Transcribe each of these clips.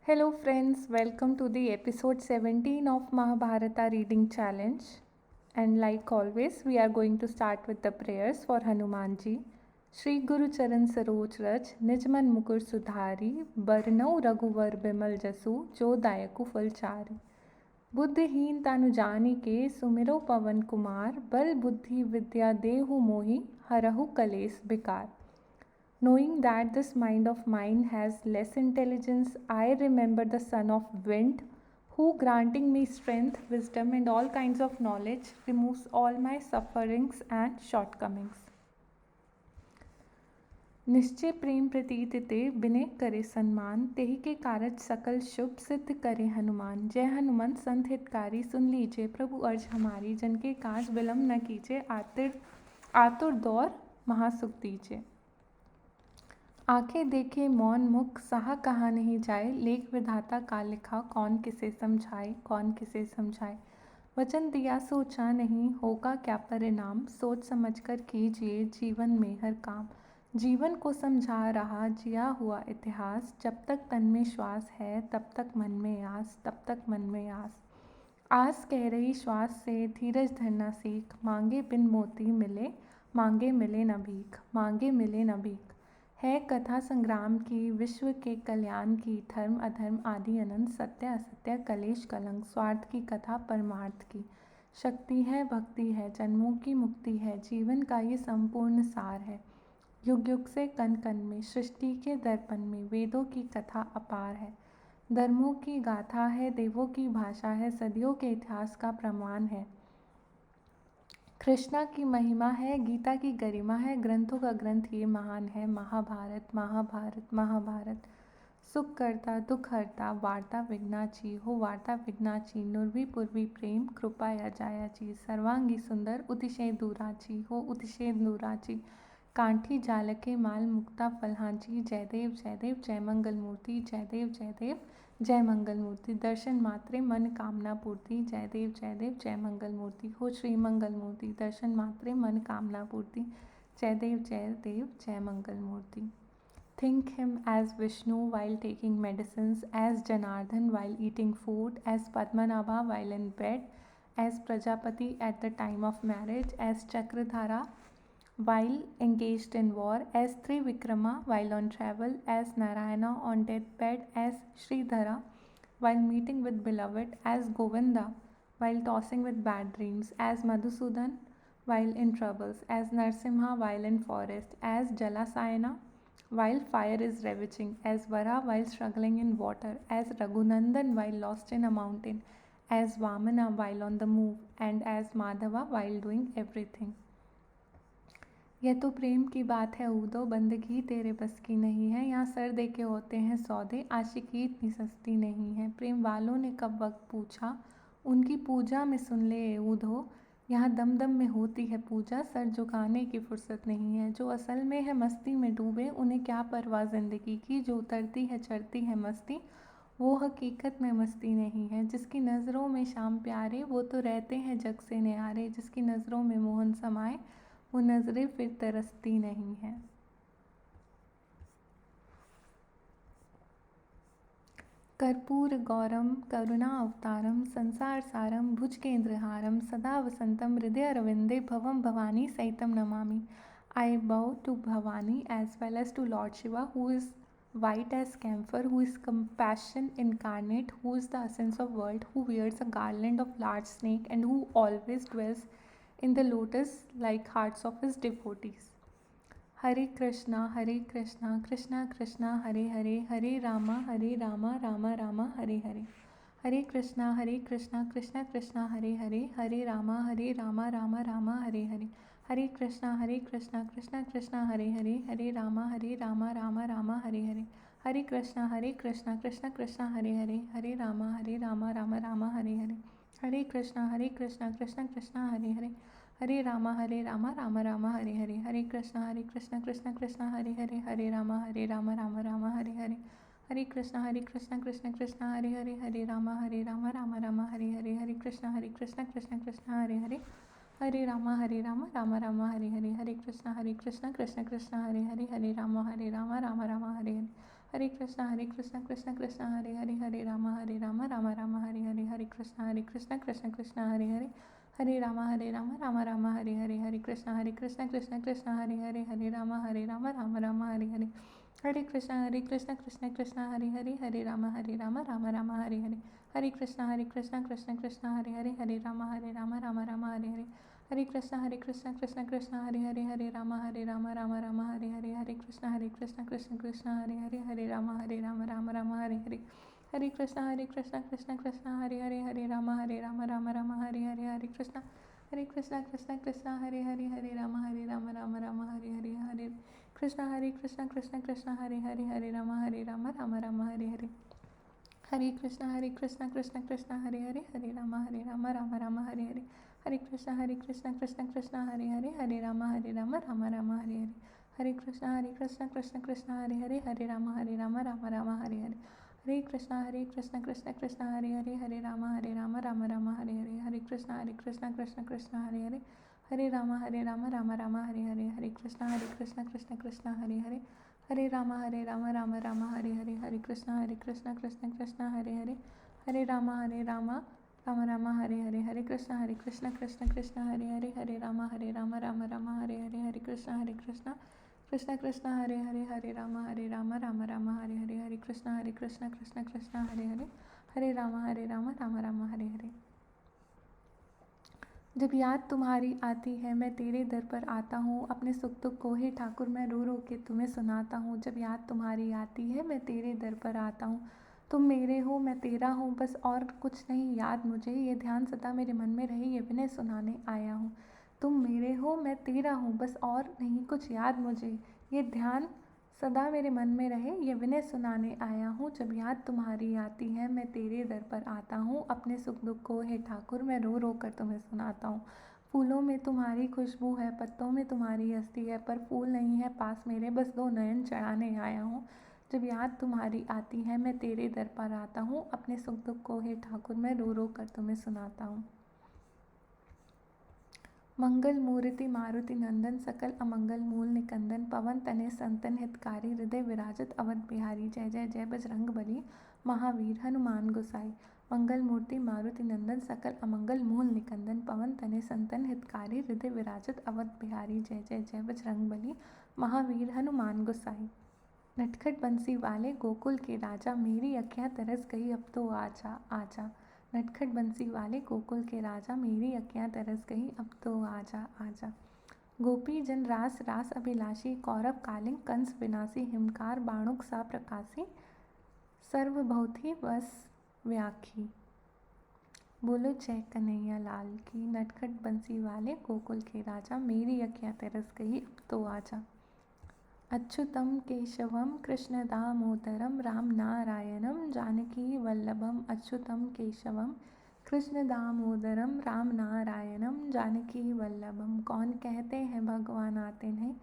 Hello, friends. Welcome to the episode 17 of Mahabharata Reading Challenge. And like always, we are going to start with the prayers for Hanumanji. Shri Guru Charan Saroj Raj, Nijman Mukur Sudhari, Barnau Raghuvar Bimal Jasu, Jo Dayaku Falchari. बुद्धिहीन तानु जानी के सुमिरो पवन कुमार बल बुद्धि विद्या देहु मोहि हरहु कलेस बिकार. Knowing that this mind of mine has less intelligence, I remember the son of wind, who, granting me strength, wisdom, and all kinds of knowledge, removes all my sufferings and shortcomings. निश्चय प्रेम प्रतीत ते बिने करे सन्मान, तेहि के कारज सकल शुभ सिद्ध करे हनुमान. जय हनुमंत संत हितकारी, सुन लीजिए प्रभु अर्ज हमारी. जन के काज विलम्ब न कीजिए, आतुर दौर महासुख दीजिए. आंखें देखे मौन मुख, सहा कहा नहीं जाए. लेख विधाता का लिखा, कौन किसे समझाए, कौन किसे समझाए. वचन दिया सोचा नहीं, होगा क्या परिणाम. सोच समझकर कीजिए जीवन में हर काम. जीवन को समझा रहा जिया हुआ इतिहास. जब तक तन में श्वास है तब तक मन में आस, तब तक मन में आस. आस कह रही श्वास से धीरज धरना सीख. मांगे बिन मोती मिले, मांगे मिले न भीख, मांगे मिले न भीख. है कथा संग्राम की, विश्व के कल्याण की. धर्म अधर्म आदि अनंत, सत्य असत्य कलेश कलंक. स्वार्थ की कथा परमार्थ की. शक्ति है भक्ति है, जन्मों की मुक्ति है. जीवन का ये संपूर्ण सार है. युग युग से कण कण में, सृष्टि के दर्पण में. वेदों की कथा अपार है, धर्मों की गाथा है. देवों की भाषा है, सदियों के इतिहास का प्रमाण है. कृष्णा की महिमा है, गीता की गरिमा है. ग्रंथों का ग्रंथ ये महान है. महाभारत महाभारत महाभारत. सुख करता दुख हरता, वार्ता विघ्नाची हो वार्ता विघ्नाची. नुरवी पुरवी प्रेम कृपा या जायाची. सर्वांगी सुंदर उतिशय दूराची हो उतिशय दूराची. कांठी जालके माल मुक्ता फलहांची. जयदेव जयदेव जय मंगल मूर्ति, जयदेव जयदेव जय मंगल मूर्ति. दर्शन मात्रे मन कामना पूर्ति. जयदेव जयदेव जय मंगल मूर्ति हो श्री मंगल मूर्ति. दर्शन मात्रे मन कामना पूर्ति. जयदेव जयदेव जय मंगल मूर्ति. Think him as Vishnu while taking medicines, as Janardhan while eating food, as Padmanabha while in bed, as Prajapati at the time of marriage, as Chakradhara while engaged in war, as Trivikrama while on travel, as Narayana on deathbed, as Sridhara while meeting with beloved, as Govinda while tossing with bad dreams, as Madhusudan while in troubles, as Narsimha while in forest, as Jalasayana while fire is ravaging, as Vara while struggling in water, as Raghunandan while lost in a mountain, as Vamana while on the move, and as Madhava while doing everything. यह तो प्रेम की बात है ऊदो, बंदगी तेरे बस की नहीं है. यहाँ सर दे के होते हैं सौदे, आशिकी इतनी सस्ती नहीं है. प्रेम वालों ने कब वक्त पूछा, उनकी पूजा में सुन ले ऊदो. यहाँ दम दम में होती है पूजा, सर झुकाने की फुर्सत नहीं है. जो असल में है मस्ती में डूबे, उन्हें क्या परवाह ज़िंदगी की. जो उतरती है चढ़ती है मस्ती, वो हकीकत में मस्ती नहीं है. जिसकी नज़रों में शाम प्यारे, वो तो रहते हैं जग से न्यारे. जिसकी नज़रों में मोहन समाए, वो नज़रें फिर तरसती नहीं हैं. कर्पूर गौरम करुणा अवतारम, संसार सारम भुजगेंद्रहारम. सदा वसंतम हृदय अरविंदे, भवम Bhavani सहितम Namami. I bow to Bhavani as well as to Lord Shiva, who is white as camphor, who is compassion incarnate, who is the essence of world, who wears a garland of large snake, and who always dwells in the lotus like hearts of his devotees. Hare Krishna Krishna Krishna Hare Hare, Hare Rama Rama Rama Hare Hare. Hare Krishna Krishna Krishna Hare Hare, Hare Rama Rama Rama Hare Hare. Hare Krishna Krishna Krishna Hare Hare, Hare Rama Rama Rama Hare Hare. Hare Krishna Krishna Krishna Hare Hare, Hare Rama Rama Rama Hare Hare. Hare Krishna Krishna Krishna Hare Hare, Hare Rama Rama Rama Hare Hare. Hare Krishna Krishna Krishna Hare Hare, Hare Rama Rama Rama Hare Hare. Hare Krishna Krishna Krishna Hare Hare, Hare Rama Rama Rama Hare Hare. Hare Krishna Krishna Krishna Hare Hare, Hare Rama Rama Rama Hare Hare. Hare Krishna Krishna Krishna Hare Hare, Hare Rama Rama Rama Hare Hare. हरे कृष्णा कृष्ण कृष्ण हरे हरे, हरे राम राम राम हरे हरे, हरे कृष्ण कृष्ण कृष्ण हरे हरे, हरे राम राम राम हरे हरे, हरे कृष्ण कृष्ण कृष्ण हरे हरे, हरे राम राम राम हरे हरे, हरे कृष्ण कृष्ण कृष्ण हरे हरे, हरे राम राम राम हरे हरे, हरे कृष्ण कृष्ण कृष्ण हरे हरे, हरे राम राम राम हरे हरे, हरे कृष्ण कृष्ण कृष्ण हरे हरे, हरे राम राम राम हरे हरे, हरे कृष्ण कृष्ण कृष्ण हरे हरे, हरे राम राम राम हरे हरे, हरे कृष्ण कृष्ण कृष्ण हरे हरे, हरे राम राम राम हरे हरे, हरे कृष्ण कृष्ण कृष्ण हरे हरे, हरे राम राम राम हरे हरे, हरे कृष्ण कृष्ण कृष्ण हरे हरे, हरे राम राम राम हरे हरे, हरे कृष्ण कृष्ण कृष्ण हरे हरे, हरे राम राम राम हरे हरे, हरे कृष्ण कृष्ण कृष्ण हरे हरे, हरे राम राम राम हरे हरे, हरे कृष्ण कृष्ण कृष्ण हरे हरे, हरे राम राम राम हरे हरे, हरे कृष्ण कृष्ण कृष्ण हरे हरे, हरे राम राम राम हरे हरे, हरे कृष्ण कृष्ण कृष्ण हरे हरे, हरे राम राम राम हरे हरे, हरे कृष्ण कृष्ण कृष्ण हरे हरे, हरे राम राम राम हरे हरे, हरे कृष्ण कृष्ण कृष्ण हरे हरे, हरे राम राम राम हरे हरे, हरे कृष्ण कृष्ण कृष्ण हरे हरे, हरे राम राम राम हरे हरे, हरे कृष्ण कृष्ण कृष्ण हरे हरे, हरे राम राम राम हरे हरे, हरे कृष्ण कृष्ण कृष्ण हरे हरे, हरे राम राम राम हरे हरे। जब याद तुम्हारी आती है मैं तेरे दर पर आता हूँ, अपने सुख दुख को हे ठाकुर मैं रो रो के तुम्हें सुनाता हूँ। जब याद तुम्हारी आती है मैं तेरे दर पर आता हूँ, तुम मेरे हो मैं तेरा हूँ, बस और कुछ नहीं याद मुझे, ये ध्यान सदा मेरे मन में रहे, ये विनय सुनाने आया हूँ। तुम मेरे हो मैं तेरा हूँ, बस और नहीं कुछ याद मुझे, ये ध्यान सदा मेरे मन में रहे, ये विनय सुनाने आया हूँ। जब याद तुम्हारी आती है मैं तेरे दर पर आता हूँ, अपने सुख दुख को हे ठाकुर मैं रो रो कर तुम्हें सुनाता हूँ। फूलों में तुम्हारी खुशबू है, पत्तों में तुम्हारी हस्ती है, पर फूल नहीं है पास मेरे, बस दो नयन चढ़ाने आया हूँ। जब याद तुम्हारी आती है मैं तेरे दर पर आता हूँ, अपने सुख दुख को हे ठाकुर मैं रो रो कर तुम्हें सुनाता हूँ। मंगल मूर्ति मारुति नंदन, सकल अमंगल मूल निकंदन, पवन तनय संतन हितकारी, हृदय विराजत अवध बिहारी। जय जय जय बजरंग बली महावीर हनुमान गोसाई। मंगल मूर्ति मारुति नंदन, सकल अमंगल मूल निकंदन, पवन तनय संतन हितकारी, हृदय विराजत अवध बिहारी। जय जय जय बजरंग बली महावीर हनुमान गोसाई। नटखट बंसी वाले गोकुल के राजा, मेरी अखियाँ तरस गई अब तो आजा आजा। नटखट बंसी वाले गोकुल के राजा, मेरी अखियाँ तरस गई अब तो आजा आजा। गोपी जन रास रास अभिलाषी, कौरव कालिंग कंस विनाशी, हिमकार बाणुक सा प्रकाशी, सर्वभौति बस व्याखी। बोलो जय कन्हैया लाल की। नटखट बंसी वाले गोकुल के राजा, मेरी अखियाँ तरस गई अब तो आजा। अच्युतम केशवम कृष्ण दामोदरम राम नारायणम जानकी वल्लभम, अच्युतम केशवम कृष्ण दामोदरम राम नारायणम जानकी वल्लभम। कौन कहते हैं भगवान आते नहीं,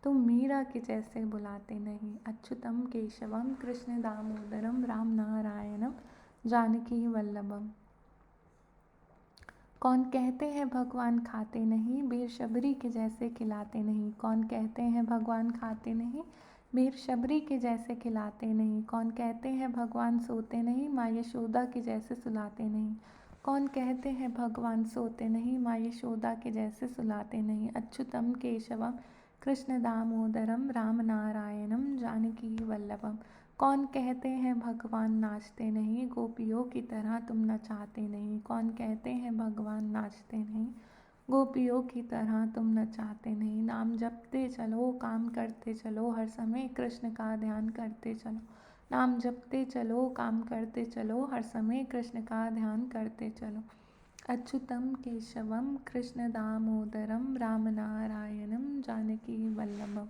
तुम मीरा के जैसे बुलाते नहीं। अच्युतम केशवम कृष्ण दामोदरम राम नारायणम जानकी वल्लभम। कौन कहते हैं भगवान खाते नहीं, बेर शबरी के जैसे खिलाते नहीं। कौन कहते हैं भगवान खाते नहीं, बेर शबरी के जैसे खिलाते नहीं। कौन कहते हैं भगवान सोते नहीं, माँ यशोदा के जैसे सुलाते नहीं। कौन कहते हैं भगवान सोते नहीं, माँ यशोदा के जैसे सुलाते नहीं। अच्युतम केशवम कृष्ण दामोदरम राम नारायणम जानकी वल्लभम। कौन कहते हैं भगवान नाचते नहीं, गोपियों की तरह तुम नचाते नहीं। कौन कहते हैं भगवान नाचते नहीं, गोपियों की तरह तुम नचाते नहीं। नाम जपते चलो काम करते चलो, हर समय कृष्ण का ध्यान करते चलो। नाम जपते चलो काम करते चलो, हर समय कृष्ण का ध्यान करते चलो। अच्युतम केशवम कृष्ण दामोदरम राम नारायणम जानकी वल्लभम।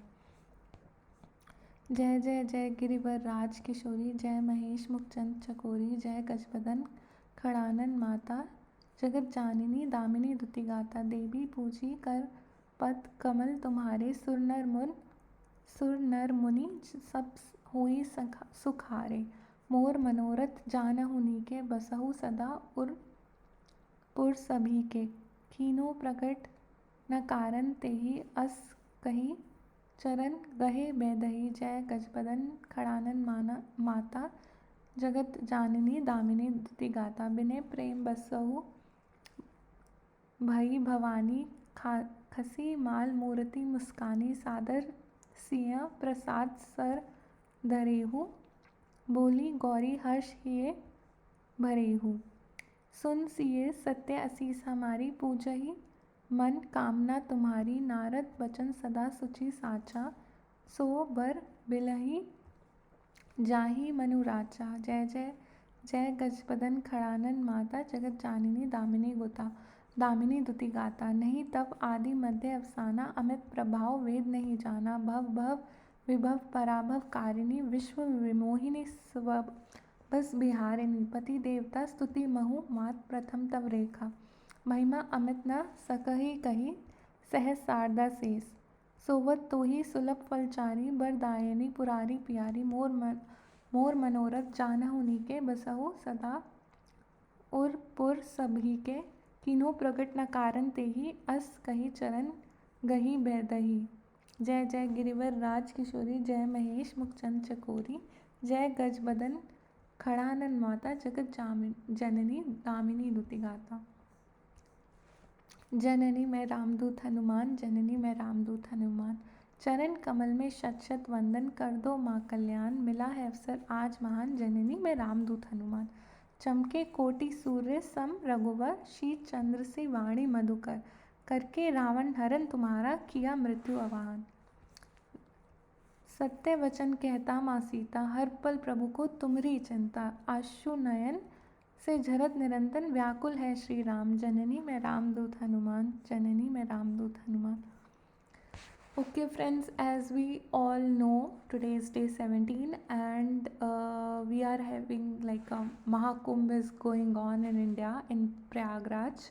जय जय जय गिरिवर राज किशोरी, जय महेश मुखचंद चकोरी, जय गजबदन खड़ानन माता, जगत जाननी दामिनी दुति गाता। देवी पूजी कर पद कमल तुम्हारे, सुर नर मुनि सब हुई सुखारे। मोर मनोरथ जानहुनी के, बसहु सदा उर पुर सभी के। कीनो प्रकट न कारण तेहि अस कही, चरण गहे बेदही, जय गजबदन खड़ानन माता, जगत जाननी दामिनी दुति गाता। बिने प्रेम बसहु भई भवानी, खसी माल मूर्ति मुस्कानी, सादर सिया प्रसाद सर धरेहु, बोली गौरी हर्ष हिये भरेहु। सुन सिए सत्य असीस हमारी, पूजहि मन कामना तुम्हारी, नारद बचन सदा सुचि साचा, सो बर बिलहि जाहि मनुराचा। जय जय जय गजबदन खड़ानन माता, जगत जाननी दामिनी दुति गाता। नहीं तब आदि मध्य अवसाना, अमित प्रभाव वेद नहीं जाना। भव भव विभव पराभव कारिणी, विश्व विमोहिनी बस बिहारिणी। पति देवता स्तुति महु, मात प्रथम तव रेखा। महिमा अमित न सकहि कही, सहज शारदा शेष। सोवत तो ही सुलभ फलचारी, बरदायनी पुरारी प्यारी। मोर मनोरथ जानहु नीके, बसहु सदा उर पुर सभी के। किन्हो प्रगट न कारण तेहि, अस कही चरण गही बेदही। जय जय गिरिवर राज किशोरी, जय महेश मुखचंद चकोरी। जय गजबदन खड़ानन माता, जगत जननी दामिनी दुति गाता। जननी मैं रामदूत हनुमान, जननी मैं रामदूत हनुमान। चरण कमल में शत शत वंदन, कर दो माँ कल्याण। मिला है अवसर आज महान, जननी मैं रामदूत हनुमान। चमके कोटि सूर्य सम रघुवर, शीत चंद्र से वाणी मधुकर। करके रावण हरन तुम्हारा, किया मृत्यु अवान। सत्य वचन कहता माँ सीता, हर पल प्रभु को तुम्हारी चिंता। आशु नयन से झरत निरंतन, व्याकुल है श्री राम। जननी मैं रामदूत हनुमान, जननी मैं रामदूत Hanuman. Okay friends, as we all know, today is day 17 and we are having like a Mahakumbh is going on in India in Prayagraj,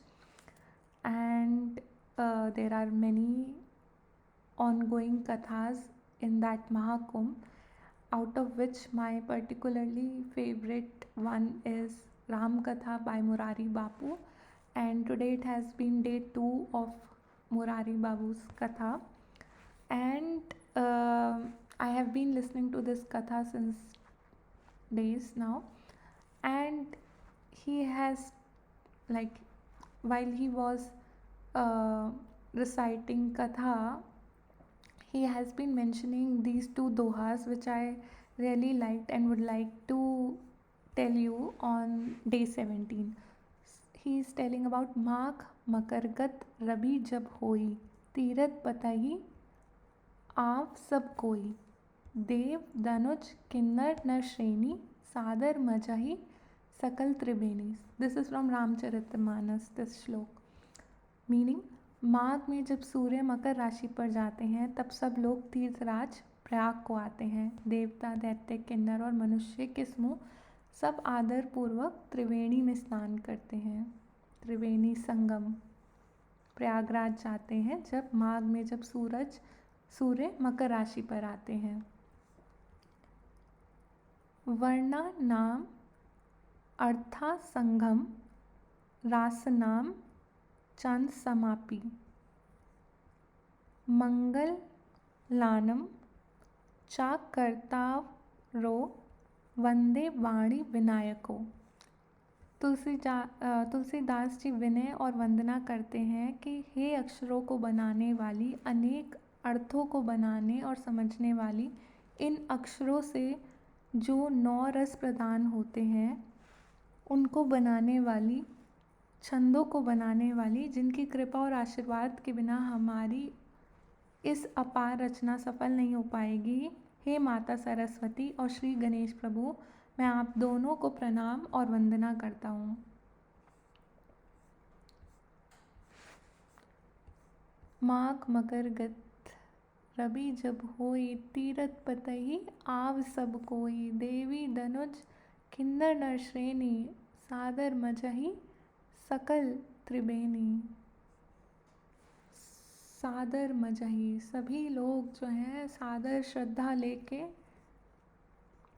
and there are many ongoing kathas in that Mahakumbh, out of which my particularly favorite one is Ram Katha by Murari Bapu, and today it has been day 2 of Murari Babu's Katha, and I have been listening to this Katha since days now, and he has, like, while he was reciting Katha, he has been mentioning these 2 dohas which I really liked and would like to tell you on day 17. He is telling about माघ मकरगत रबी जब होई, तीरथ पतहि आव सब कोई। देव धनुज किन्नर नर श्रेणी, सादर मजहि सकल त्रिवेणी। This is from Ramcharitmanas, this श्लोक। मीनिंग, माघ में जब सूर्य मकर राशि पर जाते हैं तब सब लोग तीर्थराज प्रयाग को आते हैं। देवता दैत्य किन्नर और मनुष्य के समूह सब आदर पूर्वक त्रिवेणी में स्नान करते हैं। त्रिवेणी संगम प्रयागराज जाते हैं जब माघ में जब सूर्य मकर राशि पर आते हैं। वर्णा नाम अर्था संगम, रास नाम चंद समापी। मंगल लानम चाक करतारो, वंदे वाणी विनायको। तुलसीदास जी विनय और वंदना करते हैं कि हे अक्षरों को बनाने वाली, अनेक अर्थों को बनाने और समझने वाली, इन अक्षरों से जो 9 रस प्रदान होते हैं उनको बनाने वाली, छंदों को बनाने वाली, जिनकी कृपा और आशीर्वाद के बिना हमारी इस अपार रचना सफल नहीं हो पाएगी। हे माता सरस्वती और श्री गणेश प्रभु, मैं आप दोनों को प्रणाम और वंदना करता हूँ। माघ मकर गत रबी जब होई, तीरथ पतहि आव सब कोई। देवी धनुज किन्नर नर श्रेणी, सादर मजहि सकल त्रिवेणी। सादर मजहि, सभी लोग जो हैं सादर श्रद्धा लेके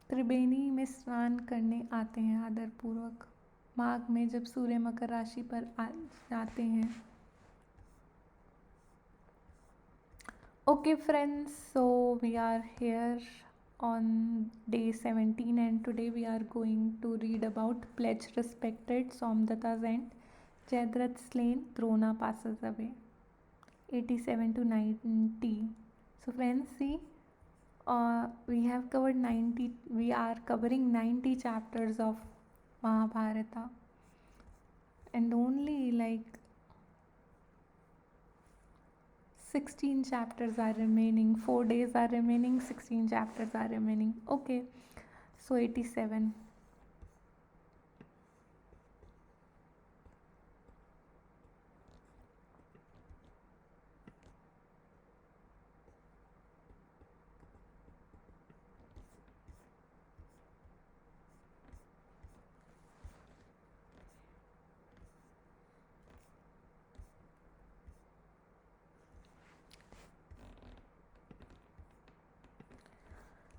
त्रिवेणी में स्नान करने आते हैं आदर पूर्वक। माघ में जब सूर्य मकर राशि पर आ जाते हैं। Okay, friends, so we are here on day 17, and today we are going to read about Pledge Respected, Somdata's End, Jayadrat's slain, Drona passes away, 87 to 90. So, friends, see, we have covered 90, we are covering 90 chapters of Mahabharata, and only like 16 chapters are remaining, 4 days are remaining, 16 chapters are remaining. Okay, so 87.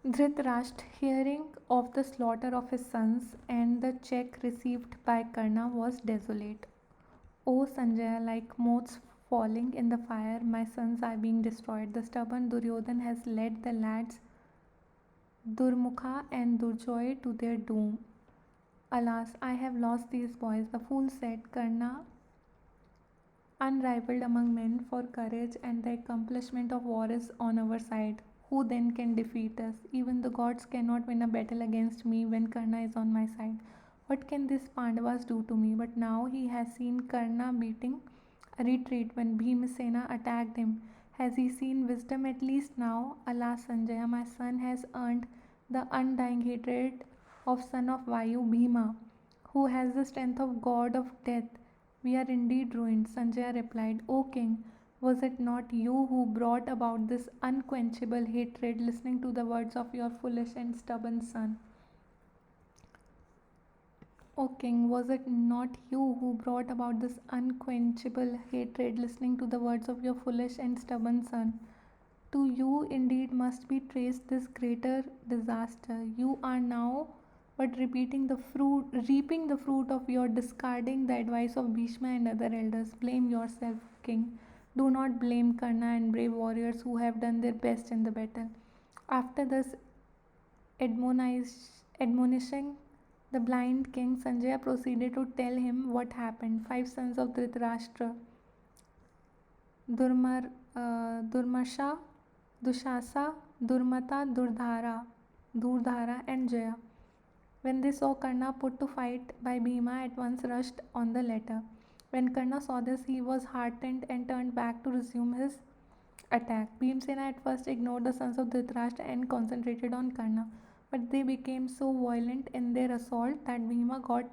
Dhritarashtra, hearing of the slaughter of his sons and the check received by Karna, was desolate. O Sanjaya, like moths falling in the fire, my sons are being destroyed. The stubborn Duryodhan has led the lads Durmukha and Durjoy to their doom. Alas, I have lost these boys. The fool said, Karna, unrivaled among men for courage and the accomplishment of war, is on our side. Who then can defeat us? Even the gods cannot win a battle against me when Karna is on my side. What can these Pandavas do to me? But now he has seen Karna beating a retreat when Bhimasena attacked him. Has he seen wisdom at least now? Alas, Sanjaya, my son has earned the undying hatred of son of Vayu, Bhima, who has the strength of god of death. We are indeed ruined. Sanjaya replied, O king, was it not you who brought about this unquenchable hatred, listening to the words of your foolish and stubborn son? O king, was it not you who brought about this unquenchable hatred, listening to the words of your foolish and stubborn son? To you indeed must be traced this greater disaster. You are now but reaping the fruit of your discarding the advice of Bhishma and other elders. Blame yourself, king. Do not blame Karna and brave warriors who have done their best in the battle. After thus admonishing the blind king, Sanjaya proceeded to tell him what happened. 5 sons of Dhritarashtra, Durmarsha, Dushasa, Durmata, Durdhara, and Jaya, when they saw Karna put to fight by Bhima, at once rushed on the latter. When Karna saw this, he was heartened and turned back to resume his attack. Bhimsena at first ignored the sons of Dhritarashtra and concentrated on Karna, but they became so violent in their assault that Bhima got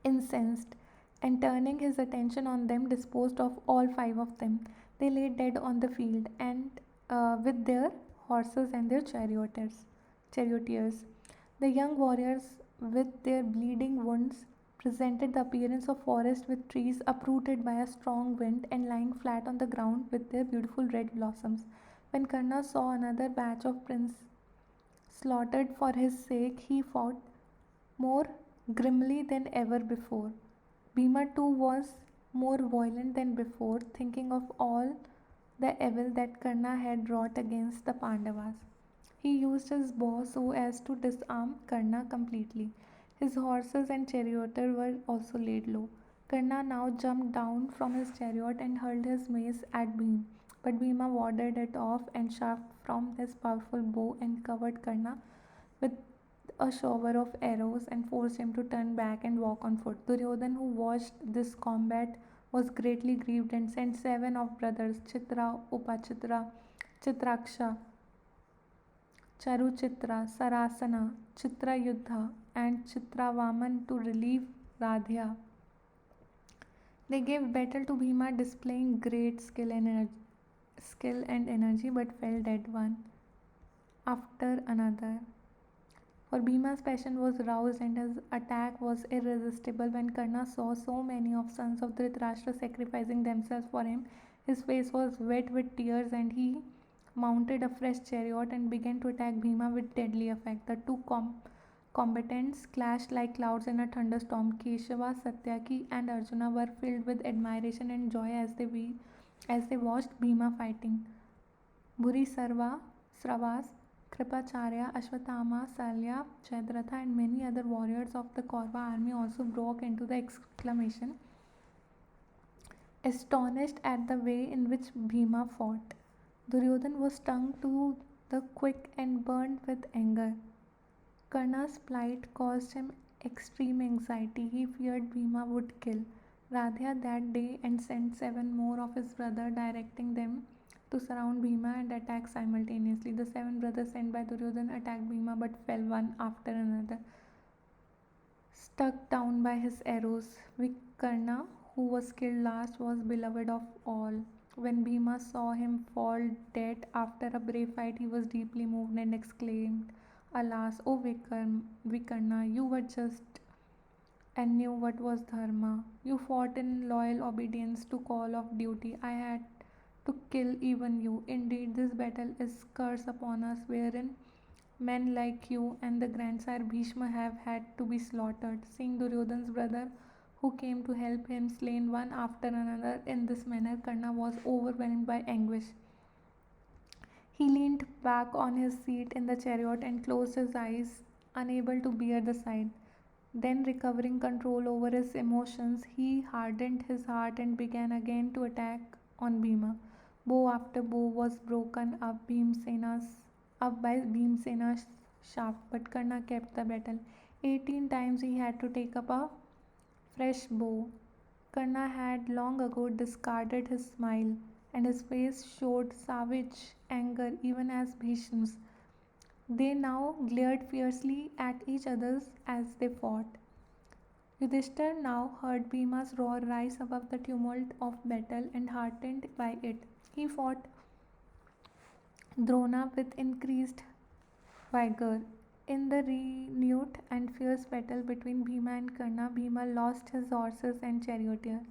incensed, and turning his attention on them, disposed of all 5 of them. They lay dead on the field, and with their horses and their charioteers. The young warriors, with their bleeding wounds, presented the appearance of forest with trees uprooted by a strong wind and lying flat on the ground with their beautiful red blossoms. When Karna saw another batch of princes slaughtered for his sake, he fought more grimly than ever before. Bhima too was more violent than before, thinking of all the evil that Karna had wrought against the Pandavas. He used his bow so as to disarm Karna completely. His horses and charioteer were also laid low. Karna now jumped down from his chariot and hurled his mace at Bhima, but Bhima warded it off and shaft from his powerful bow and covered Karna with a shower of arrows and forced him to turn back and walk on foot. Duryodhan, who watched this combat, was greatly grieved and sent 7 of brothers Chitra, Upachitra, Chitraksha, Charuchitra, Sarasana, Chitrayuddha, and Chitravaman to relieve Radhya. They gave battle to Bhima, displaying great skill and energy, but fell dead one after another. For Bhima's passion was roused and his attack was irresistible. When Karna saw so many of sons of Dhritarashtra sacrificing themselves for him, his face was wet with tears and he mounted a fresh chariot and began to attack Bhima with deadly effect. The two combatants clashed like clouds in a thunderstorm. Keshava, Satyaki, and Arjuna were filled with admiration and joy as they as they watched Bhima fighting. Sravas, Kripacharya, Ashwatthama, Salya, Jayadratha, and many other warriors of the Kaurava army also broke into the exclamation, astonished at the way in which Bhima fought. Duryodhan was stung to the quick and burned with anger. Karna's plight caused him extreme anxiety. He feared Bhima would kill Radha that day and sent 7 more of his brothers, directing them to surround Bhima and attack simultaneously. The 7 brothers sent by Duryodhan attacked Bhima but fell one after another, struck down by his arrows. Vikarna, who was killed last, was beloved of all. When Bhima saw him fall dead after a brave fight, he was deeply moved and exclaimed, "Alas, O Vikarna, you were just and knew what was dharma. You fought in loyal obedience to call of duty. I had to kill even you. Indeed, this battle is curse upon us, wherein men like you and the grandsire Bhishma have had to be slaughtered." Seeing Duryodhan's brother, who came to help him, slain one after another in this manner, Karna was overwhelmed by anguish. He leaned back on his seat in the chariot and closed his eyes, unable to bear the sight. Then, recovering control over his emotions, he hardened his heart and began again to attack on Bhima. Bow after bow was broken up by Bhimsena's shaft, but Karna kept the battle. 18 times he had to take up a fresh bow. Karna had long ago discarded his smile, and his face showed savage anger even as Bhishma's. They now glared fiercely at each other as they fought. Yudhishthir now heard Bhima's roar rise above the tumult of battle, and heartened by it, he fought Drona with increased vigor. In the renewed and fierce battle between Bhima and Karna, Bhima lost his horses and charioteer.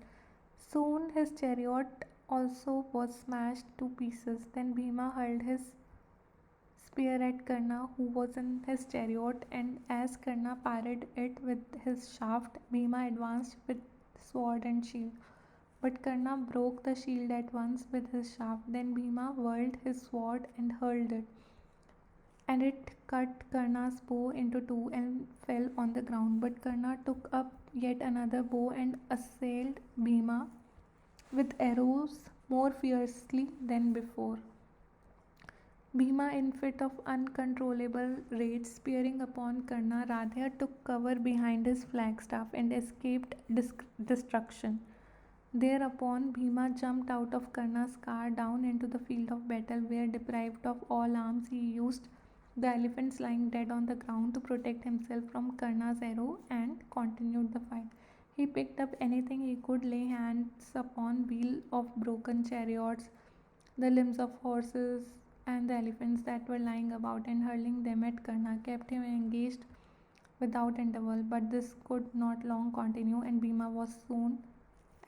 Soon his chariot also was smashed to pieces. Then Bhima hurled his spear at Karna, who was in his chariot, and as Karna parried it with his shaft, Bhima advanced with sword and shield. But Karna broke the shield at once with his shaft. Then Bhima whirled his sword and hurled it, and it cut Karna's bow into two and fell on the ground. But Karna took up yet another bow and assailed Bhima with arrows more fiercely than before. Bhima, in fit of uncontrollable rage, spearing upon Karna, Radha took cover behind his flagstaff and escaped destruction. Thereupon Bhima jumped out of Karna's car down into the field of battle, where, deprived of all arms, he used the elephants lying dead on the ground to protect himself from Karna's arrow and continued the fight. He picked up anything he could lay hands upon: wheel of broken chariots, the limbs of horses, and the elephants that were lying about, and hurling them at Karna, kept him engaged without interval. But this could not long continue, and Bhima was soon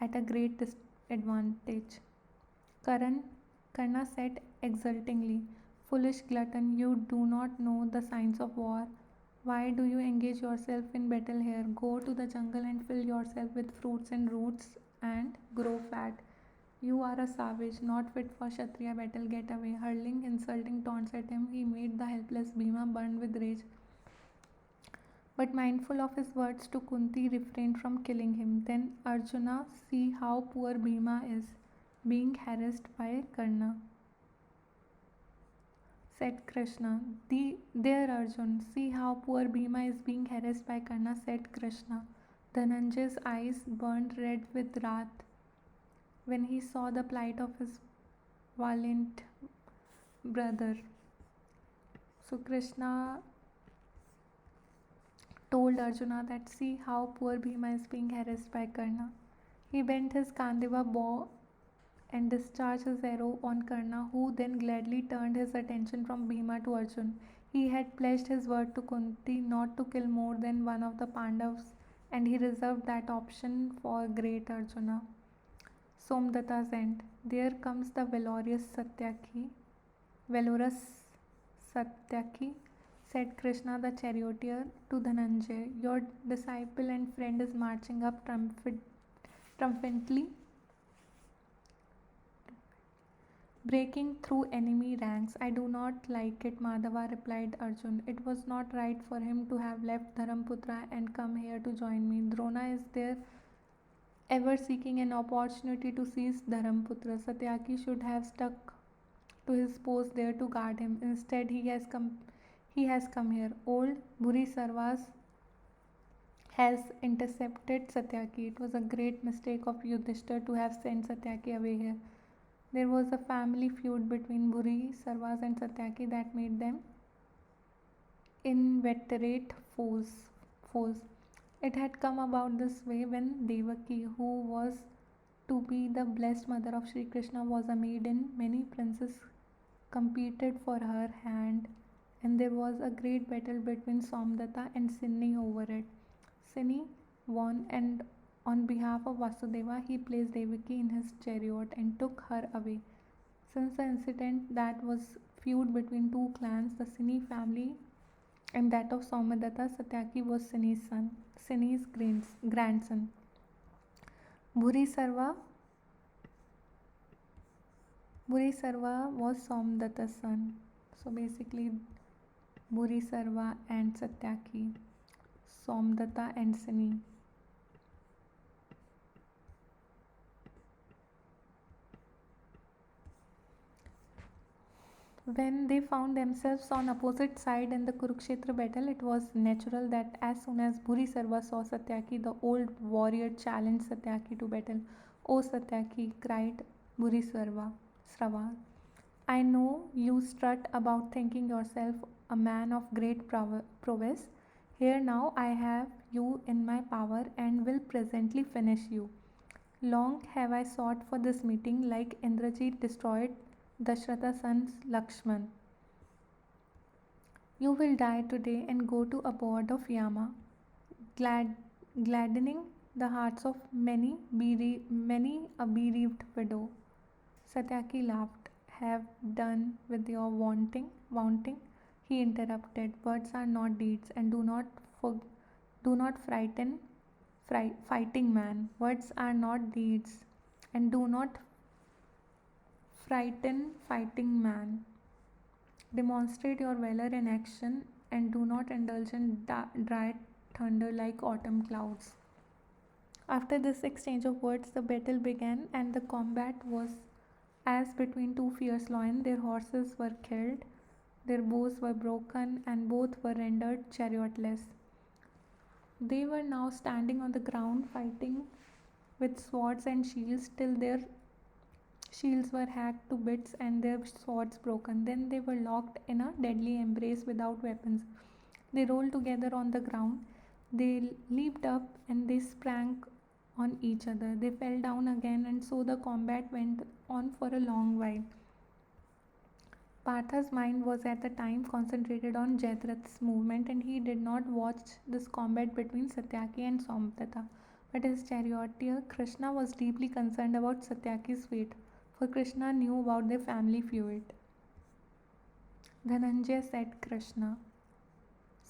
at a great disadvantage. Karna said exultingly, "Foolish glutton, you do not know the signs of war. Why do you engage yourself in battle here? Go to the jungle and fill yourself with fruits and roots and grow fat. You are a savage, not fit for Kshatriya battle. Get away." Hurling insulting taunts at him, he made the helpless Bhima burn with rage. But mindful of his words to Kunti, refrained from killing him. Then Arjuna, "See how poor Bhima is, being harassed by Karna," said Krishna. "There, Arjun, see how poor Bhima is being harassed by Karna," said Krishna. Dhananjay's eyes burned red with wrath when he saw the plight of his valiant brother. So Krishna told Arjuna that, "See how poor Bhima is being harassed by Karna." He bent his Kandava bow and discharged his arrow on Karna, who then gladly turned his attention from Bhima to Arjun. He had pledged his word to Kunti not to kill more than one of the Pandavas, and he reserved that option for great Arjuna. Somdatta's end. "There comes the valorous Satyaki," said Krishna the charioteer to Dhananjay. "Your disciple and friend is marching up triumphantly breaking through enemy ranks. I do not like it, Madhava replied Arjun. It was not right for him to have left Dharamputra and come here to join me. Drona is there ever seeking an opportunity to seize Dharamputra. Satyaki should have stuck to his post there to guard him. Instead, he has come here. Old Buri Sarvas has intercepted Satyaki. It was a great mistake of Yudhishthir to have sent Satyaki away here. There was a family feud between Buri Sarvas and Satyaki that made them inveterate foes. It had come about this way when Devaki, who was to be the blessed mother of Sri Krishna, was a maiden. Many princes competed for her hand, and there was a great battle between Somdatta and Sinni over it. Sinni won, and on behalf of Vasudeva, he placed Devaki in his chariot and took her away. Since the incident that was feud between two clans, the Sinni family and that of Somadatta, Satyaki was Sinni's grandson. Bhuri Sarva, Bhuri Sarva was Somadatta's son. So basically, Bhuri Sarva and Satyaki, Somdatta and Sinni. When they found themselves on opposite side in the Kurukshetra battle, it was natural that as soon as Bhuri Sarva saw Satyaki, the old warrior challenged Satyaki to battle. "O Satyaki," cried Bhuri Sarva, "I know you strut about thinking yourself a man of great prowess. Here now I have you in my power and will presently finish you. Long have I sought for this meeting, like Indrajit destroyed Dashratha's son Lakshman. You will die today and go to abode of Yama, glad, gladdening the hearts of many a bereaved widow." Satyaki laughed. "Have done with your vaunting," he interrupted. "Words are not deeds, and do not fighting man. Words are not deeds, and do not frighten fighting man. Demonstrate your valor in action, and do not indulge in dry thunder like autumn clouds." After this exchange of words, the battle began, and the combat was as between two fierce lions. Their horses were killed, their bows were broken, and both were rendered chariotless. They were now standing on the ground fighting with swords and shields till their shields were hacked to bits and their swords broken. Then they were locked in a deadly embrace without weapons. They rolled together on the ground. They leaped up and they sprang on each other. They fell down again, and so the combat went on for a long while. Partha's mind was at the time concentrated on Jayadratha's movement, and he did not watch this combat between Satyaki and Somdatta. But his charioteer Krishna was deeply concerned about Satyaki's fate, for Krishna knew about their family feud. Dhananjay said Krishna,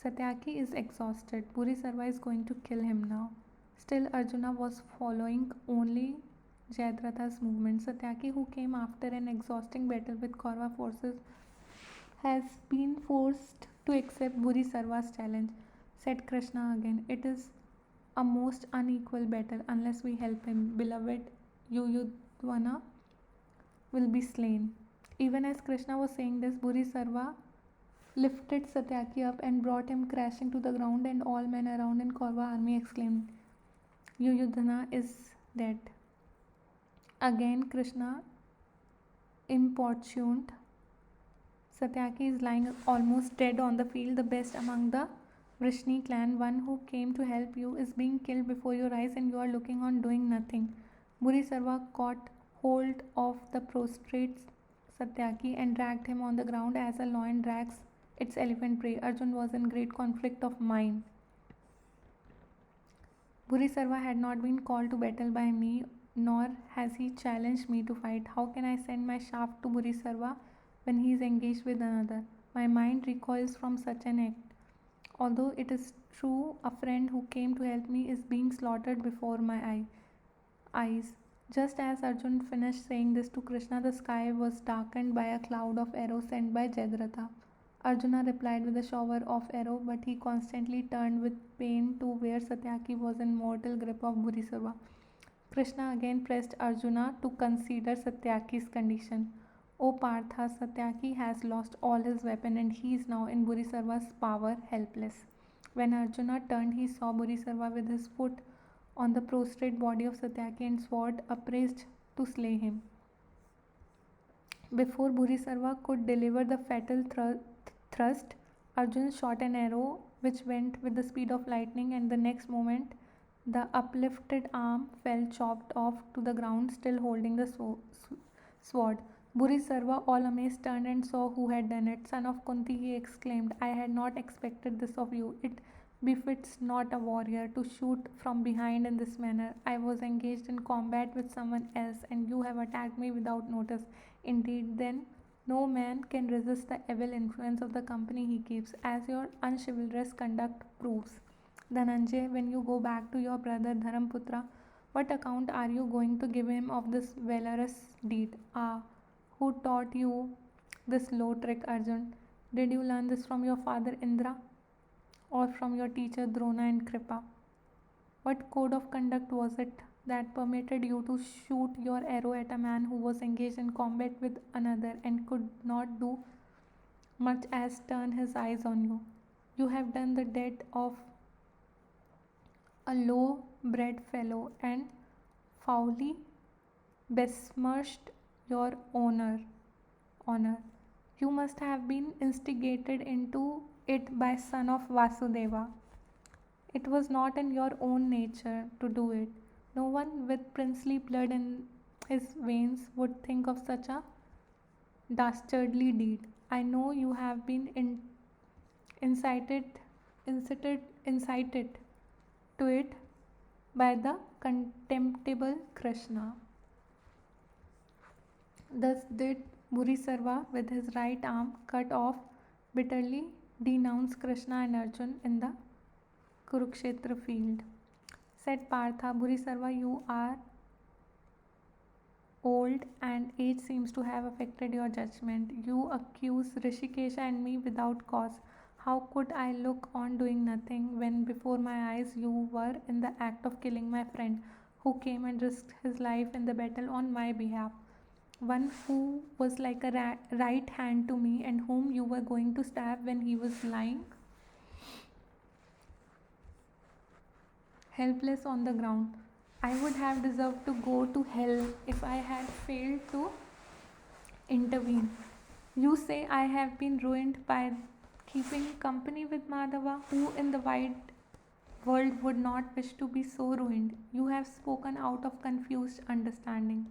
"Satyaki is exhausted. Buri Sarva is going to kill him now." Still, Arjuna was following only Jayadratha's movement. Satyaki, who came after an exhausting battle with Kaurava forces, has been forced to accept Buri Sarva's challenge, said Krishna again. "It is a most unequal battle unless we help him. Beloved Yuyudvana will be slain." Even as Krishna was saying this, Buri Sarva lifted Satyaki up and brought him crashing to the ground, and all men around in Kaurava army exclaimed, "Yuyudhana is dead." Again Krishna importuned. "Satyaki is lying almost dead on the field. The best among the Vrishni clan, one who came to help you, is being killed before your eyes, and you are looking on doing nothing." Buri Sarva caught hold of the prostrate Satyaki and dragged him on the ground as a lion drags its elephant prey. Arjun was in great conflict of mind. Buri Sarva had not been called to battle by me, nor has he challenged me to fight. How can I send my shaft to Buri Sarva when he is engaged with another? My mind recoils from such an act. Although it is true a friend who came to help me is being slaughtered before my eyes. Just as Arjun finished saying this to Krishna, the sky was darkened by a cloud of arrows sent by Jagratha. Arjuna replied with a shower of arrows, but he constantly turned with pain to where Satyaki was in mortal grip of Burisarva. Krishna again pressed Arjuna to consider Satyaki's condition. O Partha, Satyaki has lost all his weapon and he is now in Burisarva's power, helpless. When Arjuna turned, he saw Burisarva with his foot on the prostrate body of Satyaki and sword upraised to slay him. Before Burisarva could deliver the fatal thrust, Arjun shot an arrow which went with the speed of lightning, and the next moment the uplifted arm fell chopped off to the ground, still holding the sword. Burisarva, all amazed, turned and saw who had done it. Son of Kunti, he exclaimed, I had not expected this of you. It befits not a warrior to shoot from behind in this manner. I was engaged in combat with someone else, and you have attacked me without notice. Indeed, then, no man can resist the evil influence of the company he keeps, as your unchivalrous conduct proves. Dhananjay, when you go back to your brother Dharamputra, what account are you going to give him of this valorous deed? Ah, who taught you this low trick, Arjun? Did you learn this from your father Indra or from your teacher Drona and Kripa? What code of conduct was it that permitted you to shoot your arrow at a man who was engaged in combat with another and could not do much as turn his eyes on you? You have done the deed of a low bred fellow and foully besmirched your honor. You must have been instigated into it by son of Vasudeva. It was not in your own nature to do it. No one with princely blood in his veins would think of such a dastardly deed. I know you have been incited, incited to it by the contemptible Krishna. Thus did Burisarva with his right arm cut off bitterly denounce Krishna and Arjun in the Kurukshetra field. Said Partha, Burisarva, you are old and age seems to have affected your judgment. You accuse Rishikesha and me without cause. How could I look on doing nothing when before my eyes you were in the act of killing my friend who came and risked his life in the battle on my behalf? One who was like a right hand to me and whom you were going to stab when he was lying helpless on the ground. I would have deserved to go to hell if I had failed to intervene. You say I have been ruined by keeping company with Madhava, who in the wide world would not wish to be so ruined. You have spoken out of confused understanding.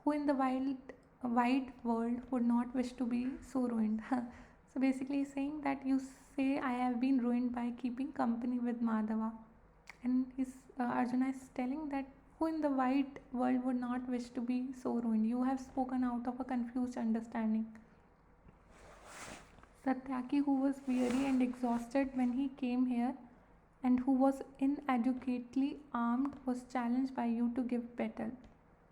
Who in the wide world would not wish to be so ruined? So basically, saying that you say I have been ruined by keeping company with Madhava, and Arjuna is telling that who in the wide world would not wish to be so ruined? You have spoken out of a confused understanding. Satyaki, who was weary and exhausted when he came here and who was inadequately armed, was challenged by you to give battle.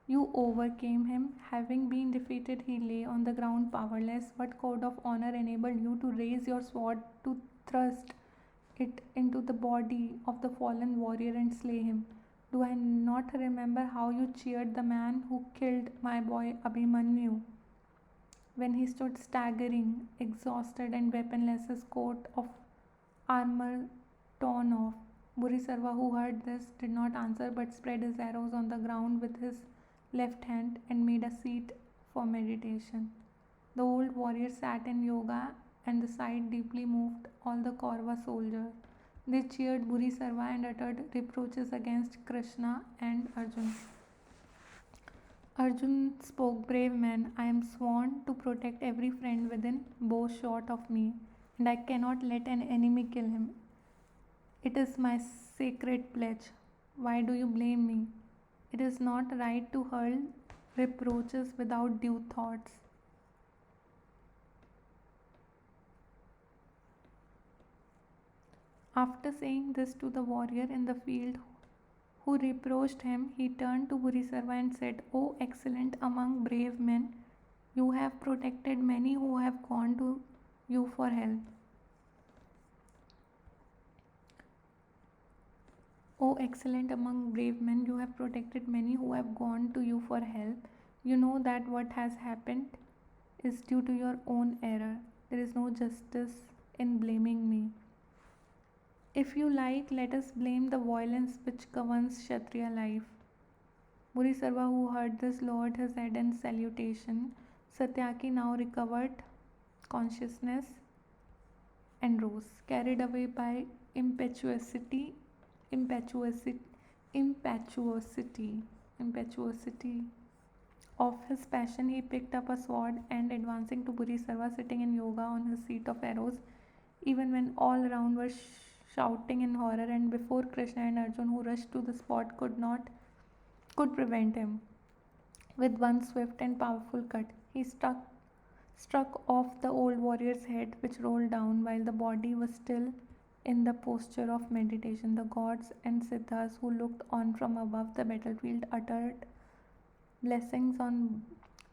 You overcame him. Having been defeated, he lay on the ground powerless. What code of honor enabled you to raise your sword to thrust it into the body of the fallen warrior and slay him? Do I not remember how you cheered the man who killed my boy Abhimanyu when he stood staggering, exhausted and weaponless, his coat of armor torn off? Burisarva, who heard this, did not answer but spread his arrows on the ground with his left hand and made a seat for meditation. The old warrior sat in yoga and the sight deeply moved all the Kaurava soldiers. They cheered Burisarva and uttered reproaches against Krishna and Arjun. Arjun spoke, brave man, I am sworn to protect every friend within bow shot of me, and I cannot let an enemy kill him. It is my sacred pledge. Why do you blame me? It is not right to hurl reproaches without due thoughts. After saying this to the warrior in the field who reproached him, he turned to Burisarva and said, O excellent among brave men, you have protected many who have gone to you for help. O excellent among brave men, you have protected many who have gone to you for help. You know that what has happened is due to your own error. There is no justice in blaming me. If you like, let us blame the violence which governs Kshatriya life. Burisarva, who heard this, lowered his head in salutation. Satyaki now recovered consciousness and rose, carried away by impetuosity, impetuosity, impetuosity, impetuosity of his passion. He picked up a sword and, advancing to Burisarva, sitting in yoga on his seat of arrows, even when all around were shouting in horror, and before Krishna and Arjun, who rushed to the spot, could prevent him. With one swift and powerful cut, he struck off the old warrior's head, which rolled down while the body was still in the posture of meditation. The gods and siddhas who looked on from above the battlefield uttered blessings on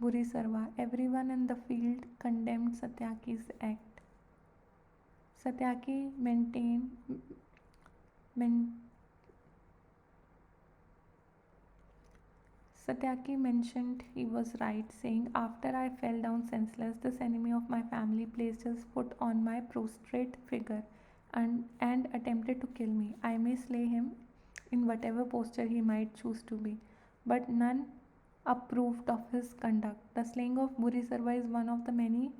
Burisarva. Everyone in the field condemned Satyaki's act. Satyaki Satyaki mentioned he was right, saying, After I fell down senseless, this enemy of my family placed his foot on my prostrate figure and attempted to kill me. I may slay him in whatever posture he might choose to be, but none approved of his conduct. The slaying of Burisarva is one of the many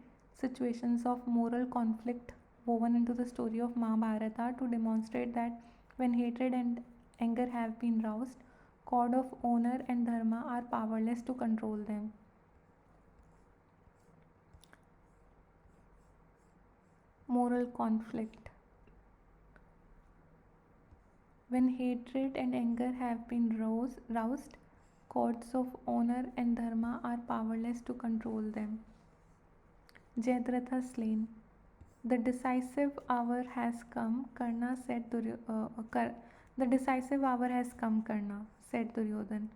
situations of moral conflict woven into the story of Mahabharata to demonstrate that when hatred and anger have been roused, code of honor and dharma are powerless to control them. Moral conflict. When hatred and anger have been roused, codes of honor and dharma are powerless to control them. Jayadratha slain. The decisive hour has come, Karna said the decisive hour has come, Karna, said Duryodhan.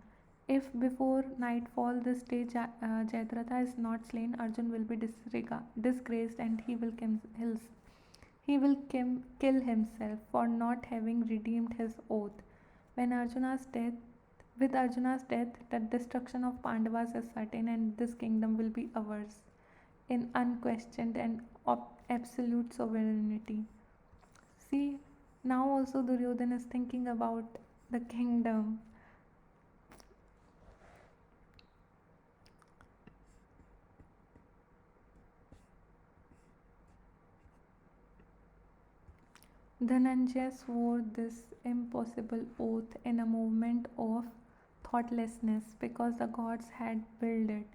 If before nightfall this day Jayadratha is not slain, Arjun will be disgraced and kill himself for not having redeemed his oath. With Arjuna's death, the destruction of Pandavas is certain, and this kingdom will be ours in unquestioned and absolute sovereignty. See, now also Duryodhana is thinking about the kingdom. Dhananjay swore this impossible oath in a moment of thoughtlessness because the gods had willed it,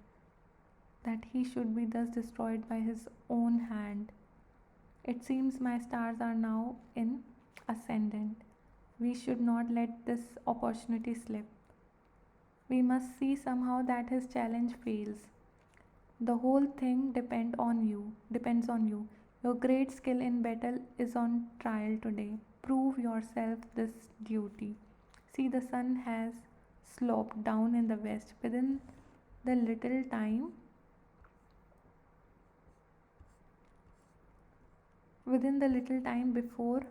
that he should be thus destroyed by his own hand. It seems my stars are now in ascendant. We should not let this opportunity slip. We must see somehow that his challenge fails. The whole thing depends on you. Your great skill in battle is on trial today. Prove yourself this duty. See, the sun has sloped down in the west. The little time within the little time before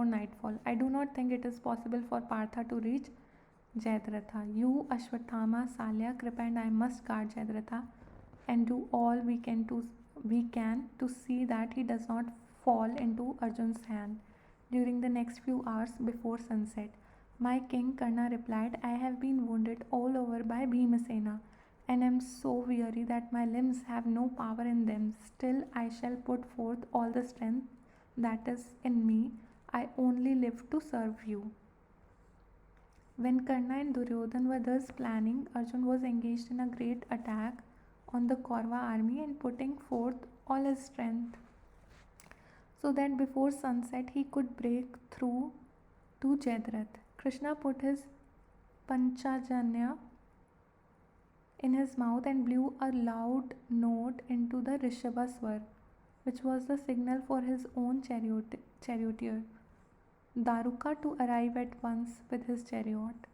nightfall, I do not think it is possible for Partha to reach Jayadratha. You, Ashwatthama, Salya, Kripa, and I must guard Jayadratha and do all we can to see that he does not fall into Arjun's hand during the next few hours before sunset. My king, Karna replied, I have been wounded all over by Bhimasena and am so weary that my limbs have no power in them. Still, I shall put forth all the strength that is in me. I only live to serve you. When Karna and Duryodhan were thus planning, Arjun was engaged in a great attack on the Kaurava army and putting forth all his strength so that before sunset he could break through to Jayadratha. Krishna put his Panchajanya in his mouth and blew a loud note into the Rishabha Swar, which was the signal for his own charioteer. Daruka to arrive at once with his chariot.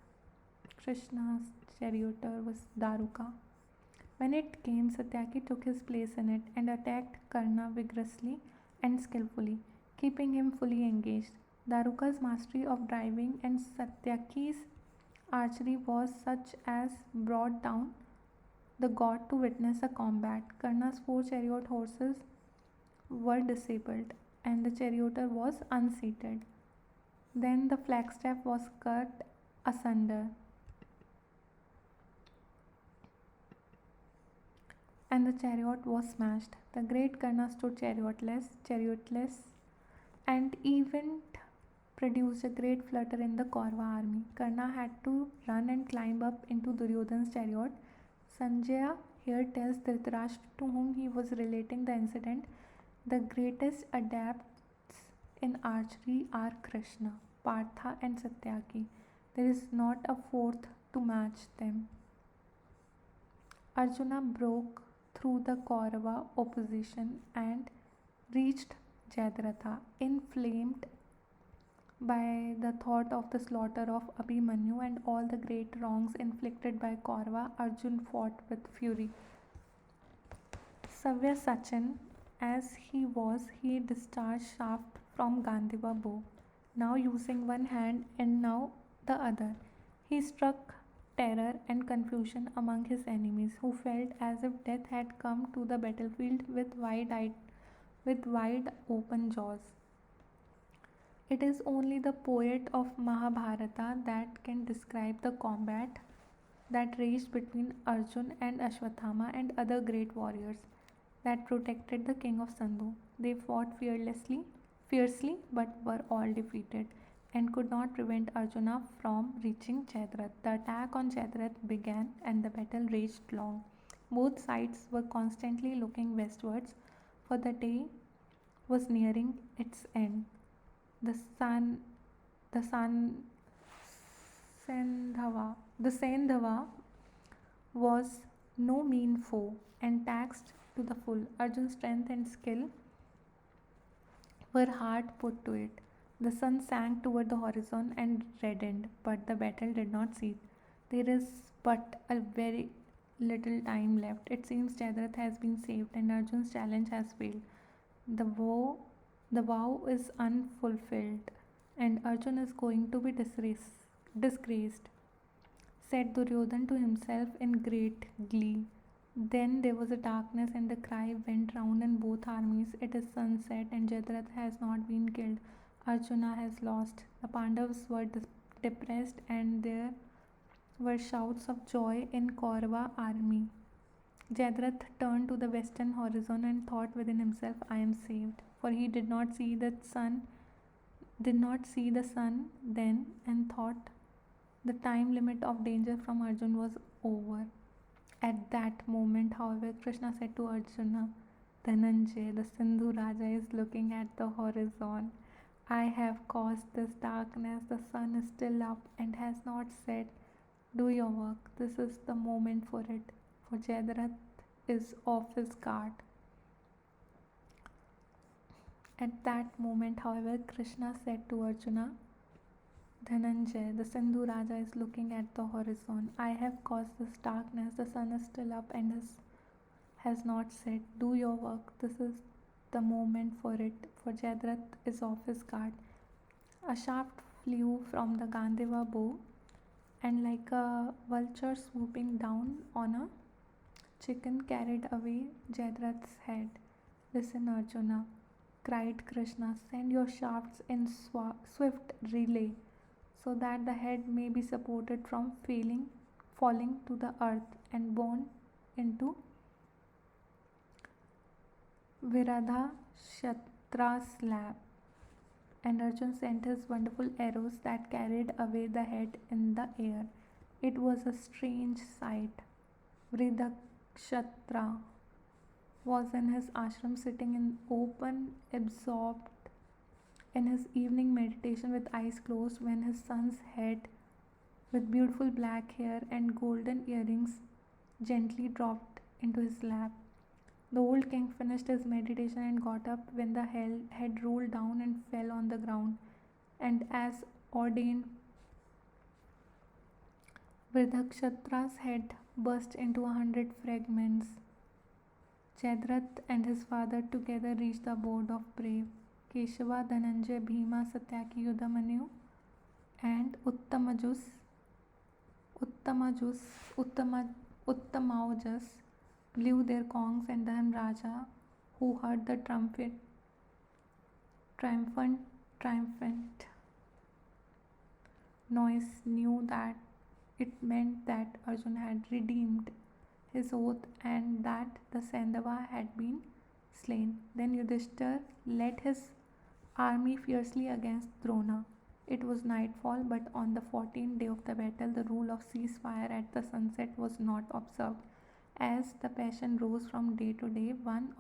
Krishna's charioteer was Daruka. When it came, Satyaki took his place in it and attacked Karna vigorously and skillfully, keeping him fully engaged. Daruka's mastery of driving and Satyaki's archery was such as brought down the god to witness the combat. Karna's four chariot horses were disabled, and the charioteer was unseated. Then the flagstaff was cut asunder, and the chariot was smashed. The great Karna stood chariotless, and even produced a great flutter in the Kaurava army. Karna had to run and climb up into Duryodhana's chariot. Sanjaya here tells Dhritarashtra, to whom he was relating the incident, the greatest adepts in archery are Krishna, Partha, and Satyaki. There is not a fourth to match them. Arjuna broke through the Kaurava opposition and reached Jayadratha. Inflamed by the thought of the slaughter of Abhimanyu and all the great wrongs inflicted by Kaurava, Arjun fought with fury. Savya Sachin, as he was, he discharged shaft from Gandiva bow, now using one hand and now the other. He struck terror and confusion among his enemies, who felt as if death had come to the battlefield with wide open jaws. It is only the poet of Mahabharata that can describe the combat that raged between Arjun and Ashwathama and other great warriors that protected the king of Sandhu. They fought fiercely, but were all defeated and could not prevent Arjuna from reaching Jayadratha. The attack on Jayadratha began and the battle raged long. Both sides were constantly looking westwards, for the day was nearing its end. The sun, the sun, the Sandhava was no mean foe and taxed to the full. Arjun's strength and skill were hard put to it. The sun sank toward the horizon and reddened, but the battle did not cease. There is but a very little time left. It seems Jayadratha has been saved and Arjun's challenge has failed. The vow, the vow is unfulfilled, and Arjun is going to be disgraced, said Duryodhan to himself in great glee. Then there was a darkness, and the cry went round in both armies. It is sunset, and Jayadratha has not been killed. Arjuna has lost. The Pandavas were depressed, and there were shouts of joy in Kaurava army. Jayadratha turned to the western horizon and thought within himself, I am saved. For he did not see the sun then, and thought the time limit of danger from Arjun was over. At that moment, however, Krishna said to Arjuna, Dhananjay, the Sindhu Raja is looking at the horizon. I have caused this darkness. The sun is still up and has not set. Do your work. This is the moment for it. For Jayadratha is off his guard. At that moment, however, Krishna said to Arjuna, Dhananjay, the Sindhu Raja is looking at the horizon. I have caused this darkness. The sun is still up and has not set. Do your work. This is the moment for it. For Jayadratha is off his guard. A shaft flew from the Gandiva bow, and like a vulture swooping down on a chicken carried away Jayadratha's head. Listen, Arjuna, cried Krishna, send your shafts in swift relay, so that the head may be supported from falling to the earth and borne into Viradha Kshatra's lap. And Arjun sent his wonderful arrows that carried away the head in the air. It was a strange sight. Vriddhakshatra was in his ashram sitting in open, absorbed in his evening meditation with eyes closed, when his son's head, with beautiful black hair and golden earrings, gently dropped into his lap. The old king finished his meditation and got up when the head rolled down and fell on the ground. and as ordained, Vridhakshatra's head burst into 100 fragments. Jayadratha and his father together reached the abode of brave Keshava, Dhananjay, Bhima, Satyaki, Yudhamanyu, and Uttamajus, Uttama, Uttamaujas blew their conchs, and Dharmraja, who heard the triumphant noise, knew that it meant that Arjuna had redeemed his oath and that the Sandava had been slain. Then Yudhishthir led his army fiercely against Drona. It was nightfall, but on the 14th day of the battle, the rule of ceasefire at the sunset was not observed. As the passion rose from day to day, one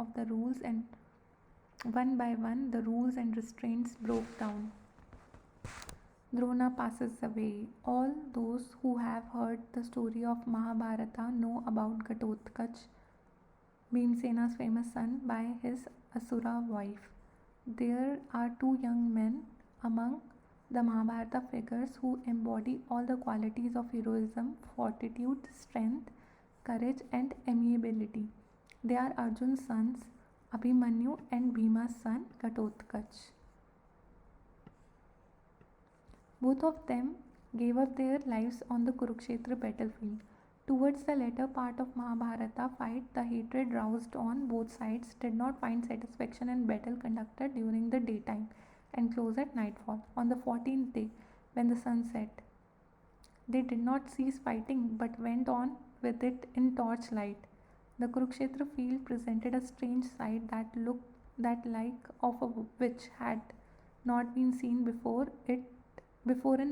by one, the rules and restraints broke down. Drona passes away. All those who have heard the story of Mahabharata know about Ghatotkach, Bhimsena's famous son, by his Asura wife. There are two young men among the Mahabharata figures who embody all the qualities of heroism, fortitude, strength, courage, and amiability. They are Arjun's sons, Abhimanyu, and Bhima's son, Ghatotkach. Both of them gave up their lives on the Kurukshetra battlefield. Towards the latter part of Mahabharata fight, the hatred roused on both sides did not find satisfaction in battle conducted during the daytime and close at nightfall. On the 14th day, when the sun set, they did not cease fighting but went on with it in torchlight. The Kurukshetra field presented a strange sight that like of a witch had not been seen before in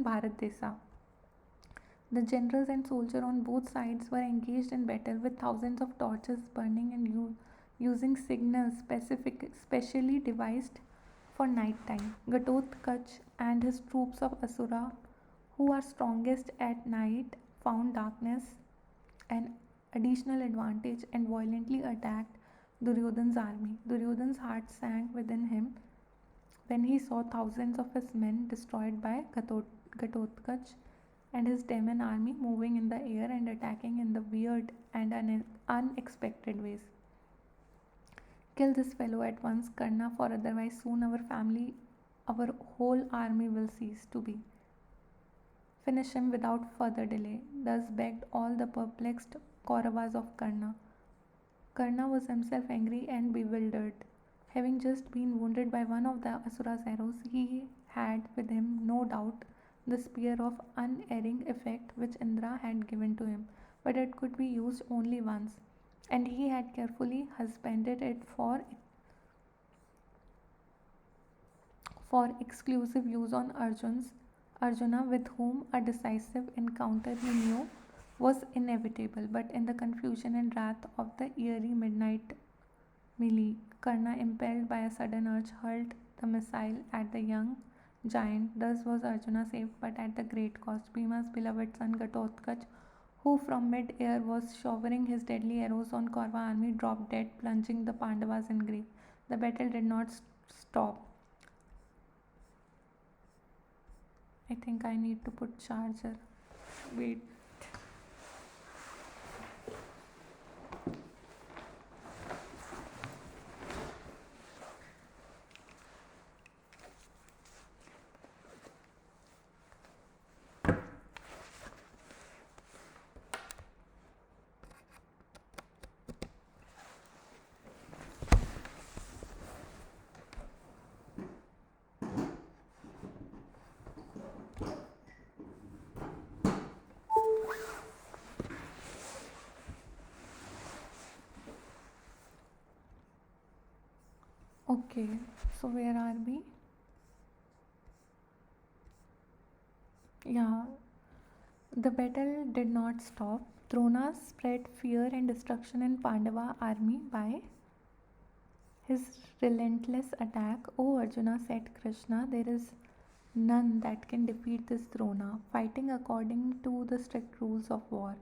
Bharat Desa. The generals and soldiers on both sides were engaged in battle with thousands of torches burning and using signals specially devised for night time. Ghatotkach and his troops of Asura, who are strongest at night, found darkness an additional advantage and violently attacked Duryodhana's army. Duryodhana's heart sank within him when he saw thousands of his men destroyed by Ghatotkach and his demon army moving in the air and attacking in the weird and unexpected ways. Kill this fellow at once, Karna, for otherwise soon our whole army will cease to be. Finish him without further delay. Thus begged all the perplexed Kauravas of Karna. Karna was himself angry and bewildered. Having just been wounded by one of the Asura's arrows, he had with him, no doubt, the spear of unerring effect which Indra had given to him, but it could be used only once, and he had carefully husbanded it for exclusive use on Arjuna, with whom a decisive encounter he knew was inevitable. But in the confusion and wrath of the eerie midnight melee, Karna, impelled by a sudden urge, hurled the missile at the young giant. Thus was Arjuna saved, but at the great cost. Bhima's beloved son Ghatotkach, who from mid-air was showering his deadly arrows on Kaurava army, dropped dead, plunging the Pandavas in grief. The battle did not stop. I think I need to put charger. Wait. Okay, so where are we? Yeah, the battle did not stop. Drona spread fear and destruction in Pandava army by his relentless attack. "O Arjuna," said Krishna, "there is none that can defeat this Drona, fighting according to the strict rules of war.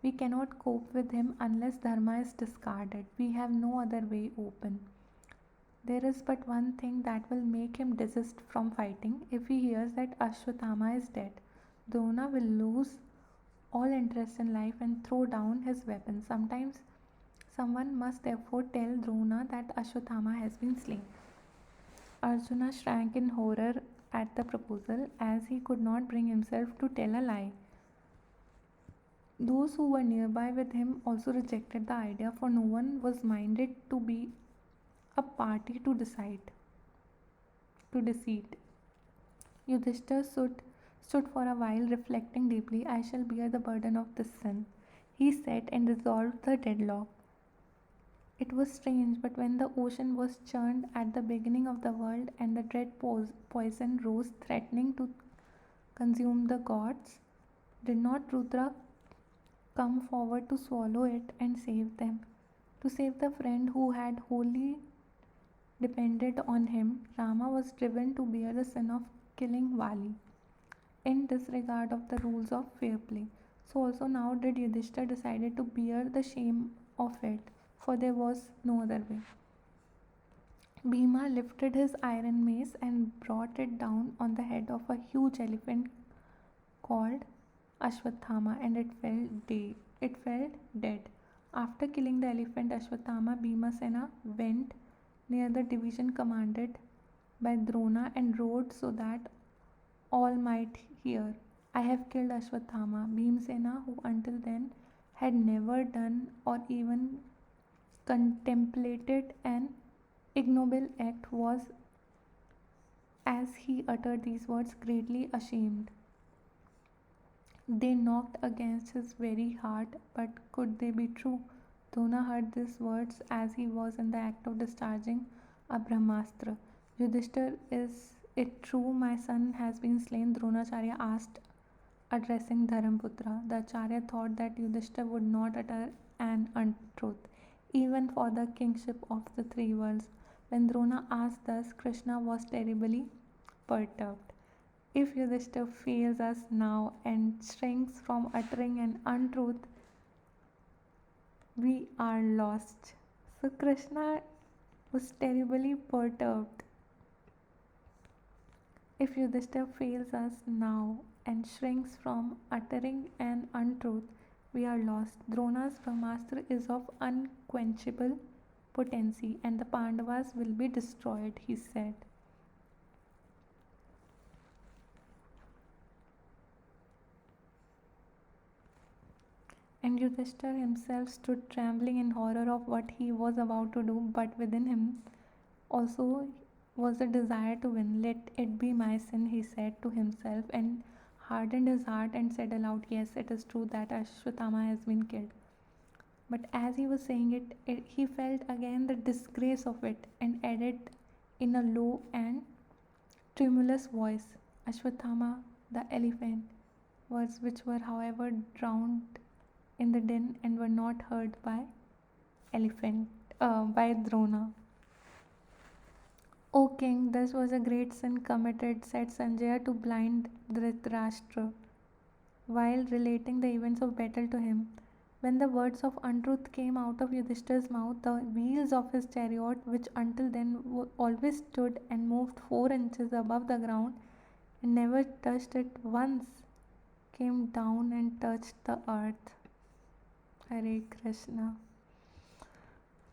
We cannot cope with him unless Dharma is discarded. We have no other way open." There is but one thing that will make him desist from fighting. If he hears that Ashwatthama is dead, Drona will lose all interest in life and throw down his weapon. Sometimes someone must therefore tell Drona that Ashwatthama has been slain. Arjuna shrank in horror at the proposal, as he could not bring himself to tell a lie. Those who were nearby with him also rejected the idea, for no one was minded to be a party to deceit. Yudhishthir stood for a while reflecting deeply. I shall bear the burden of this sin, he said, and resolved the deadlock. It was strange, but when the ocean was churned at the beginning of the world and the dread poison rose threatening to consume the gods, did not Rudra come forward to swallow it and save them? To save the friend who had wholly depended on him, Rama was driven to bear the sin of killing Vali in disregard of the rules of fair play. So also now did Yudhishthir decided to bear the shame of it, for there was no other way. Bhima lifted his iron mace and brought it down on the head of a huge elephant called Ashwatthama, and it fell dead. After killing the elephant Ashwatthama, Bhimasena went near the division commanded by Drona and rode so that all might hear. I have killed Ashwatthama. Bhimsena, who until then had never done or even contemplated an ignoble act, was, as he uttered these words, greatly ashamed. They knocked against his very heart, but could they be true? Drona heard these words as he was in the act of discharging a Brahmastra. Yudhishthir, is it true my son has been slain? Dronacharya asked, addressing Dharamputra. The Acharya thought that Yudhishthir would not utter an untruth, even for the kingship of the three worlds. When Drona asked thus, Krishna was terribly perturbed. If Yudhishthir fails us now and shrinks from uttering an untruth, we are lost. So Krishna was terribly perturbed. If Yudhishthir fails us now and shrinks from uttering an untruth, we are lost. Drona's Brahmastra is of unquenchable potency, and the Pandavas will be destroyed, he said. And Yudhishthir himself stood trembling in horror of what he was about to do, but within him also was a desire to win. Let it be my sin, he said to himself, and hardened his heart and said aloud, yes, it is true that Ashwatthama has been killed. But as he was saying it, he felt again the disgrace of it and added in a low and tremulous voice, Ashwatthama, the elephant, words which were, however, drowned in the din and were not heard by by Drona. O king, this was a great sin committed, said Sanjaya to blind Dhritarashtra while relating the events of battle to him. When the words of untruth came out of Yudhishthir's mouth, the wheels of his chariot, which until then always stood and moved 4 inches above the ground and never touched it once, came down and touched the earth. Hare Krishna.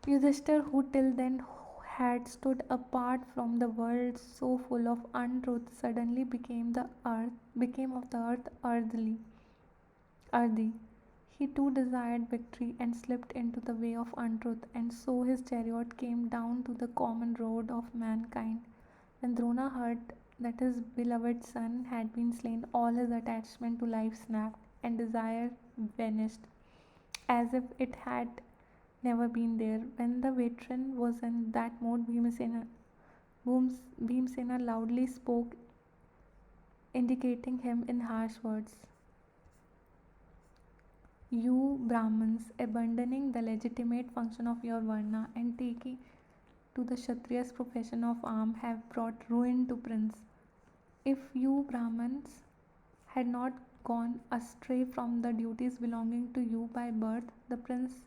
Yudhishthir, who till then had stood apart from the world so full of untruth, suddenly became of the earth earthy. He too desired victory and slipped into the way of untruth, and so his chariot came down to the common road of mankind. When Drona heard that his beloved son had been slain, all his attachment to life snapped, and desire vanished, as if it had never been there. When the veteran was in that mood, Bhimsena loudly spoke, indicating him in harsh words. You Brahmins, abandoning the legitimate function of your Varna and taking to the Kshatriya's profession of arm, have brought ruin to Prince. If you Brahmins had not gone astray from the duties belonging to you by birth, the Prince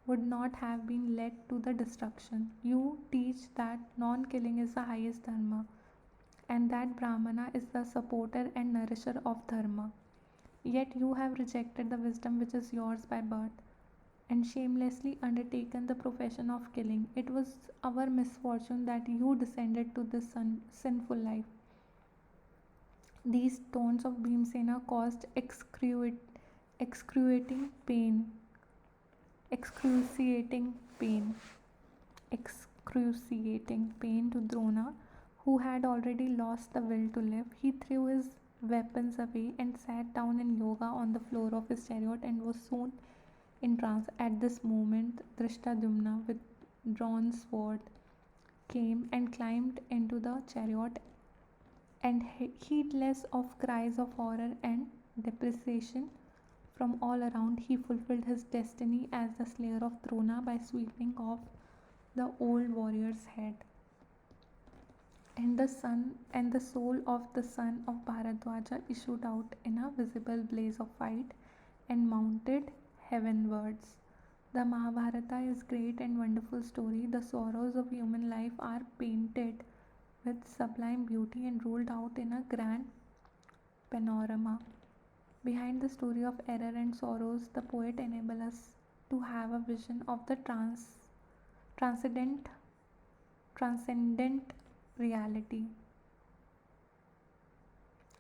would not have been led to the destruction. You teach that non killing is the highest dharma, and that Brahmana is the supporter and nourisher of dharma. Yet you have rejected the wisdom which is yours by birth and shamelessly undertaken the profession of killing. It was our misfortune that you descended to this sinful life. These tones of Bhimsena caused excruciating pain, excruciating pain, excruciating pain to Drona, who had already lost the will to live. He threw his weapons away and sat down in yoga on the floor of his chariot and was soon in trance. At this moment, Drishtadyumna, with drawn sword, came and climbed into the chariot, and heedless of cries of horror and depreciation from all around, he fulfilled his destiny as the slayer of Drona by sweeping off the old warrior's head. And the soul of the son of Bharadwaja issued out in a visible blaze of fight and mounted heavenwards. The Mahabharata is a great and wonderful story. The sorrows of human life are painted with sublime beauty and rolled out in a grand panorama. Behind the story of error and sorrows, the poet enables us to have a vision of the transcendent, transcendent reality.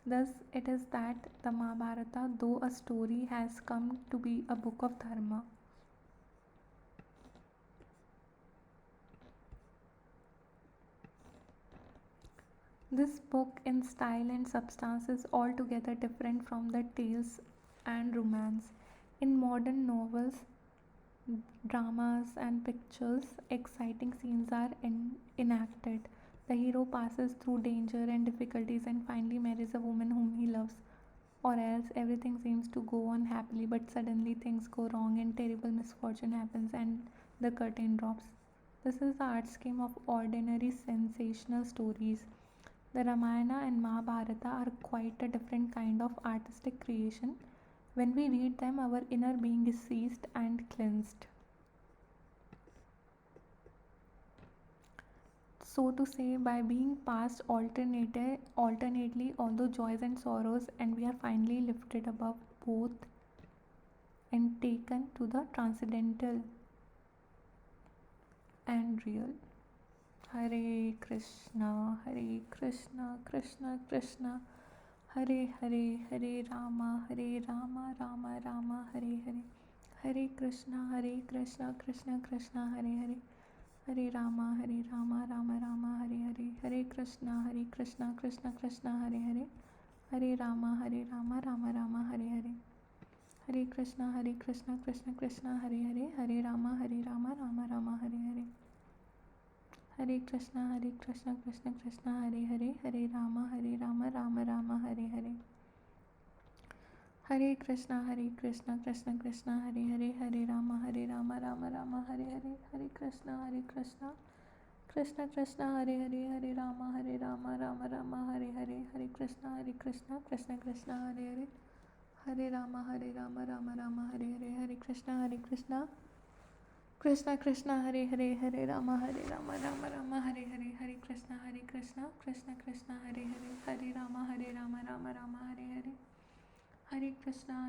Thus, it is that the Mahabharata, though a story, has come to be a book of dharma. This book, in style and substance, is altogether different from the tales and romance. In modern novels, dramas, and pictures, exciting scenes are enacted. The hero passes through danger and difficulties and finally marries a woman whom he loves. Or else everything seems to go on happily, but suddenly things go wrong and terrible misfortune happens and the curtain drops. This is the art scheme of ordinary sensational stories. The Ramayana and Mahabharata are quite a different kind of artistic creation. When we read them, our inner being is seized and cleansed. So to say, by being passed alternately all the joys and sorrows, and we are finally lifted above both and taken to the transcendental and real. Hare Krishna, Krishna Krishna, Hare Hare, Hare Rama, Rama Rama, Hare Hare. Hare Krishna, Krishna Krishna, Hare Hare. Hare Rama, Rama Rama, Hare Hare. Hare Krishna, Krishna Krishna, Hare Hare. Hare Rama, Rama Rama, Hare Hare. Hare Krishna, Krishna Krishna, Hare Hare. Hare Rama, Rama Rama, Hare Hare. Hare Krishna, Krishna Krishna, Hare Hare. Hare Rama, Rama Rama, Hare Hare. Hare Krishna, Krishna Krishna, Hare Hare. Hare Rama, Rama Rama, Hare Hare. Hare Krishna, Krishna Krishna, Hare Hare. Hare Rama, Rama Rama, Hare Hare. Hare Krishna, Krishna Krishna, Hare Hare. Hare Rama, Rama Rama, Hare Hare. Hare Krishna, Krishna Krishna, Hare Hare. Hare Rama, Rama Rama, Hare Hare. Hare Krishna,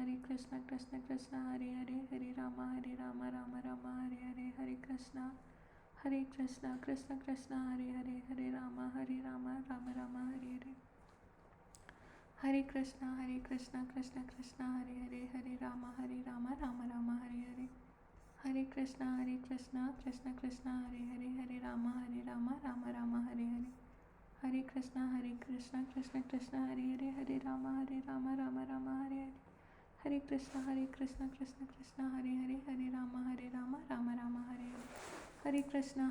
Krishna Krishna, Hare Hare. Hare Rama, Rama Rama, Hare Hare. Hare Krishna, Krishna Krishna, Hare Hare. Hare Rama, Rama Rama, Hare Hare. Hare Krishna, Krishna Krishna, Hare Hare. Hare Rama, Rama Rama, Hare Hare. Hare Krishna, Krishna Krishna, Hare Hare. Hare Rama, Rama Rama, Hare Hare. Hare Krishna, Krishna Krishna, Hare Hare. Hare Rama, Rama Rama, Hare Hare. Hare Krishna, Krishna Krishna, Hare Hare. Hare Rama, Rama Rama, Hare Hare. Hare Krishna,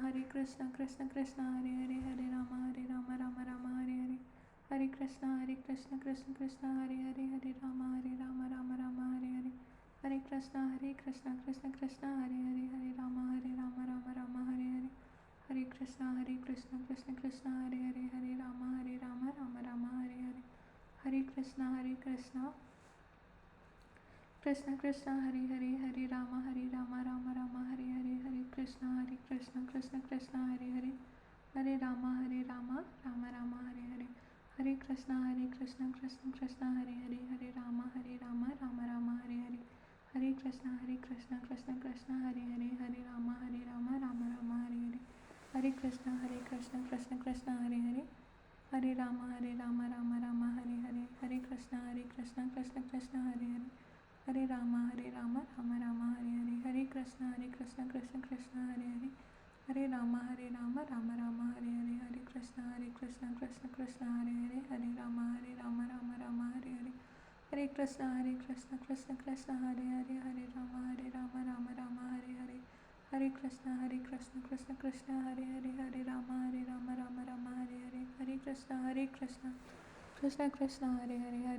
Krishna Krishna, Hare Hare. Hare Rama, Rama Rama, Hare Hare. Hare Krishna, Krishna Krishna, Hare Hare. Hare Rama, Rama Rama, Hare Hare. Hare Krishna, Krishna Hare Hare. Hare Rama, Rama Rama, Hare Hare. Hare Krishna, Krishna Krishna, Hare Hare. Hare Rama, Rama Rama, Hare Hare. Hare Krishna, Krishna Hare Hare. Hare Rama, Rama Rama, Hare Hare. Hare Krishna, Krishna Krishna Hare Hare Hare Rama Rama Rama Hare Hare Hare Krishna Krishna Krishna Hare Hare Hare Rama Rama Rama Hare Hare Hare Krishna Krishna Krishna Hare Hare Hare Rama Rama Rama Hare Hare Hare Krishna Krishna Krishna Hare Hare Hare Rama Rama Rama Hare Hare Hare Krishna Krishna Krishna Hare Hare Hare Rama Rama Rama Hare Hare Hare Krishna Krishna Krishna Hare Hare Hare Rama Rama Rama Hare Hare Hare Krishna Krishna Krishna Hare Hare Hare Rama Rama Rama Hare Hare Hare Krishna Krishna Krishna Hare Hare Hare Rama Rama Rama Hare Hare Hare Krishna Krishna Krishna Hare Hare Hare Rama Rama Rama Hare Hare Hare Krishna Krishna Krishna Hare Hare Hare Rama Rama Rama Hare Hare Hare Krishna Krishna Krishna Hare Hare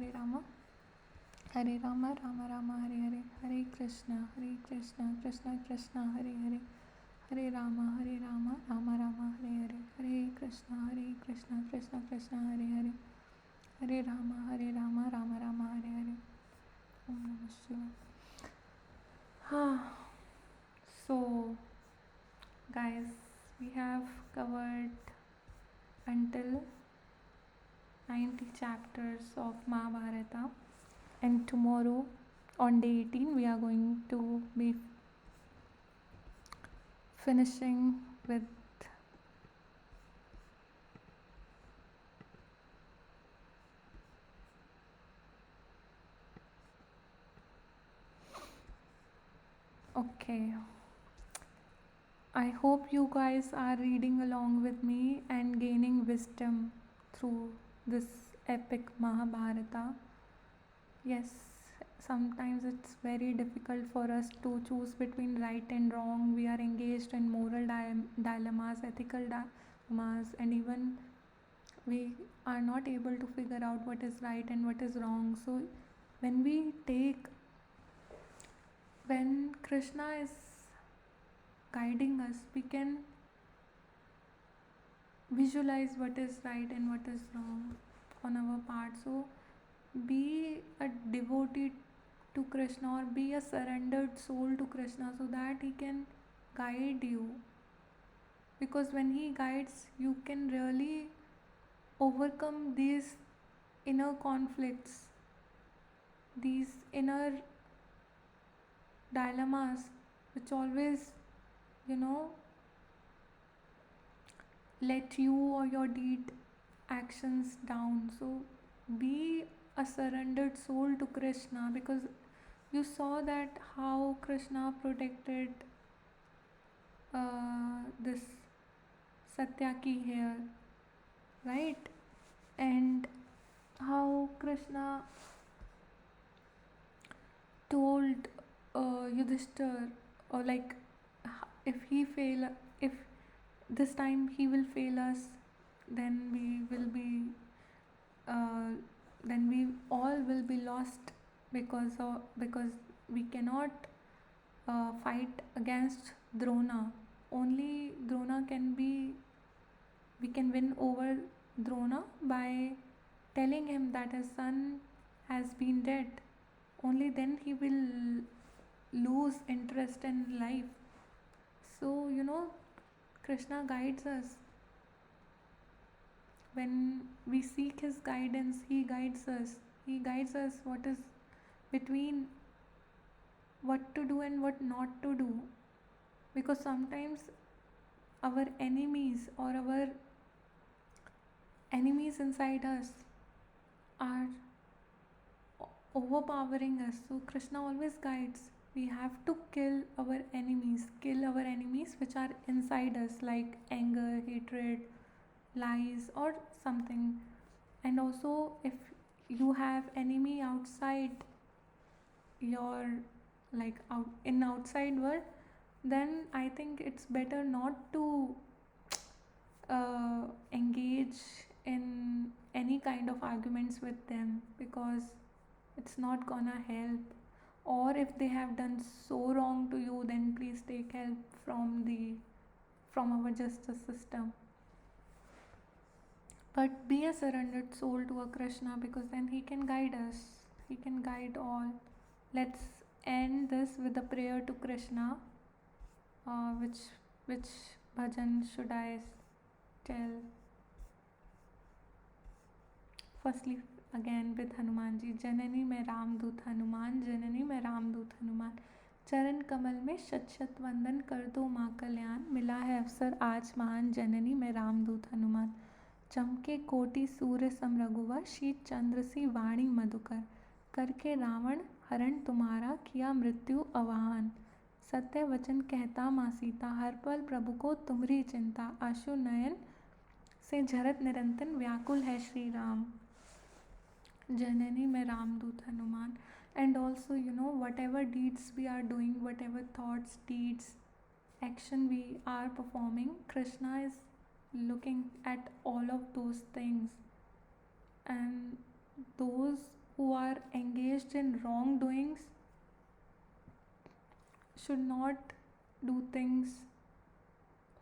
Hare Rama Rama Rama Hare Hare Hare Krishna Krishna Krishna Hare Hare Hare Rama Rama Rama Hare Hare Hare Krishna Krishna Krishna Hare Hare Hare Rama Rama Rama Hare Hare Om Namah Shivaya. So guys, we have covered until 90 chapters of Mahabharata, and tomorrow on day 18 we are going to be finishing with okay. I hope you guys are reading along with me and gaining wisdom through this epic Mahabharata. Yes, sometimes it's very difficult for us to choose between right and wrong. We are engaged in moral dilemmas, ethical dilemmas, and even we are not able to figure out what is right and what is wrong. So when Krishna is guiding us, we can visualize what is right and what is wrong on our part. So be a devotee to Krishna, or be a surrendered soul to Krishna, so that he can guide you, because when he guides you can really overcome these inner conflicts, these inner dilemmas which always let you or your deed actions down. So be a surrendered soul to Krishna, because you saw that how Krishna protected this Satyaki here, right? And how Krishna told Yudhishthir, or like, if this time he will fail us, then we all will be lost, because we cannot fight against Drona. Only Drona we can win over Drona by telling him that his son has been dead. Only then he will lose interest in life. So Krishna guides us. When we seek his guidance, he guides us. He guides us what is between what to do and what not to do. Because sometimes our enemies, or our enemies inside us, are overpowering us. So Krishna always guides. We have to kill our enemies which are inside us, like anger, hatred, lies, or something. And also, if you have enemy outside your, like, in outside world, then I think it's better not to engage in any kind of arguments with them, because it's not gonna help. Or if they have done so wrong to you, then please take help from our justice system. But be a surrendered soul to a Krishna, because then he can guide us. He can guide all. Let's end this with a prayer to Krishna. Which bhajan should I tell? Firstly, again with Hanuman ji. जननी में रामदूत हनुमान, जननी में रामदूत हनुमान, चरण कमल में शत शत वंदन, कर दो माँ कल्याण, मिला है अवसर आज महान, जननी में रामदूत हनुमान। चमके कोटि सूर्य सम रघुवर, शीत चंद्र सी वाणी मधुकर, करके रावण हरण तुम्हारा, किया मृत्यु अवहान। सत्य वचन कहता माँ सीता, हर पल प्रभु को तुम्हारी चिंता, आशु नयन से झरत निरंतन, व्याकुल है Shri Ram. Janani mein Ramdut Hanuman. And also, whatever deeds we are doing, whatever thoughts, deeds, action we are performing, Krishna is looking at all of those things. And those who are engaged in wrongdoings should not do things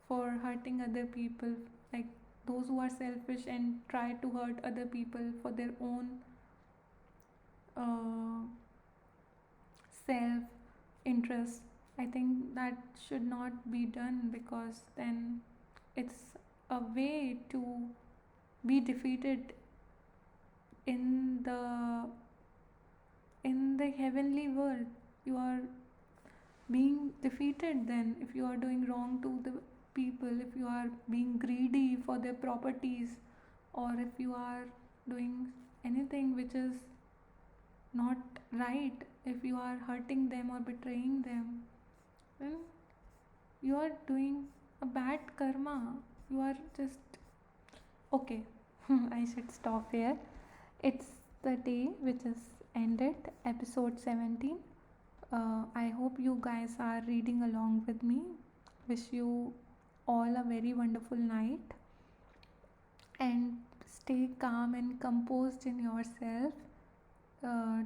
for hurting other people, like those who are selfish and try to hurt other people for their own uh, self interest. I think that should not be done, because then it's a way to be defeated in the heavenly world. You are being defeated then if you are doing wrong to the people, if you are being greedy for their properties, or if you are doing anything which is not right, if you are hurting them or betraying them, then you are doing a bad karma. You are just okay. I should stop here. It's the day which is ended, episode 17. I hope you guys are reading along with me. Wish you all a very wonderful night, and stay calm and composed in yourself.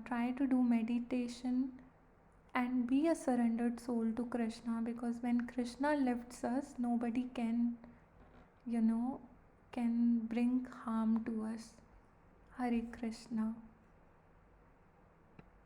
Try to do meditation and be a surrendered soul to Krishna, because when Krishna lifts us, nobody you know, can bring harm to us. Hare Krishna.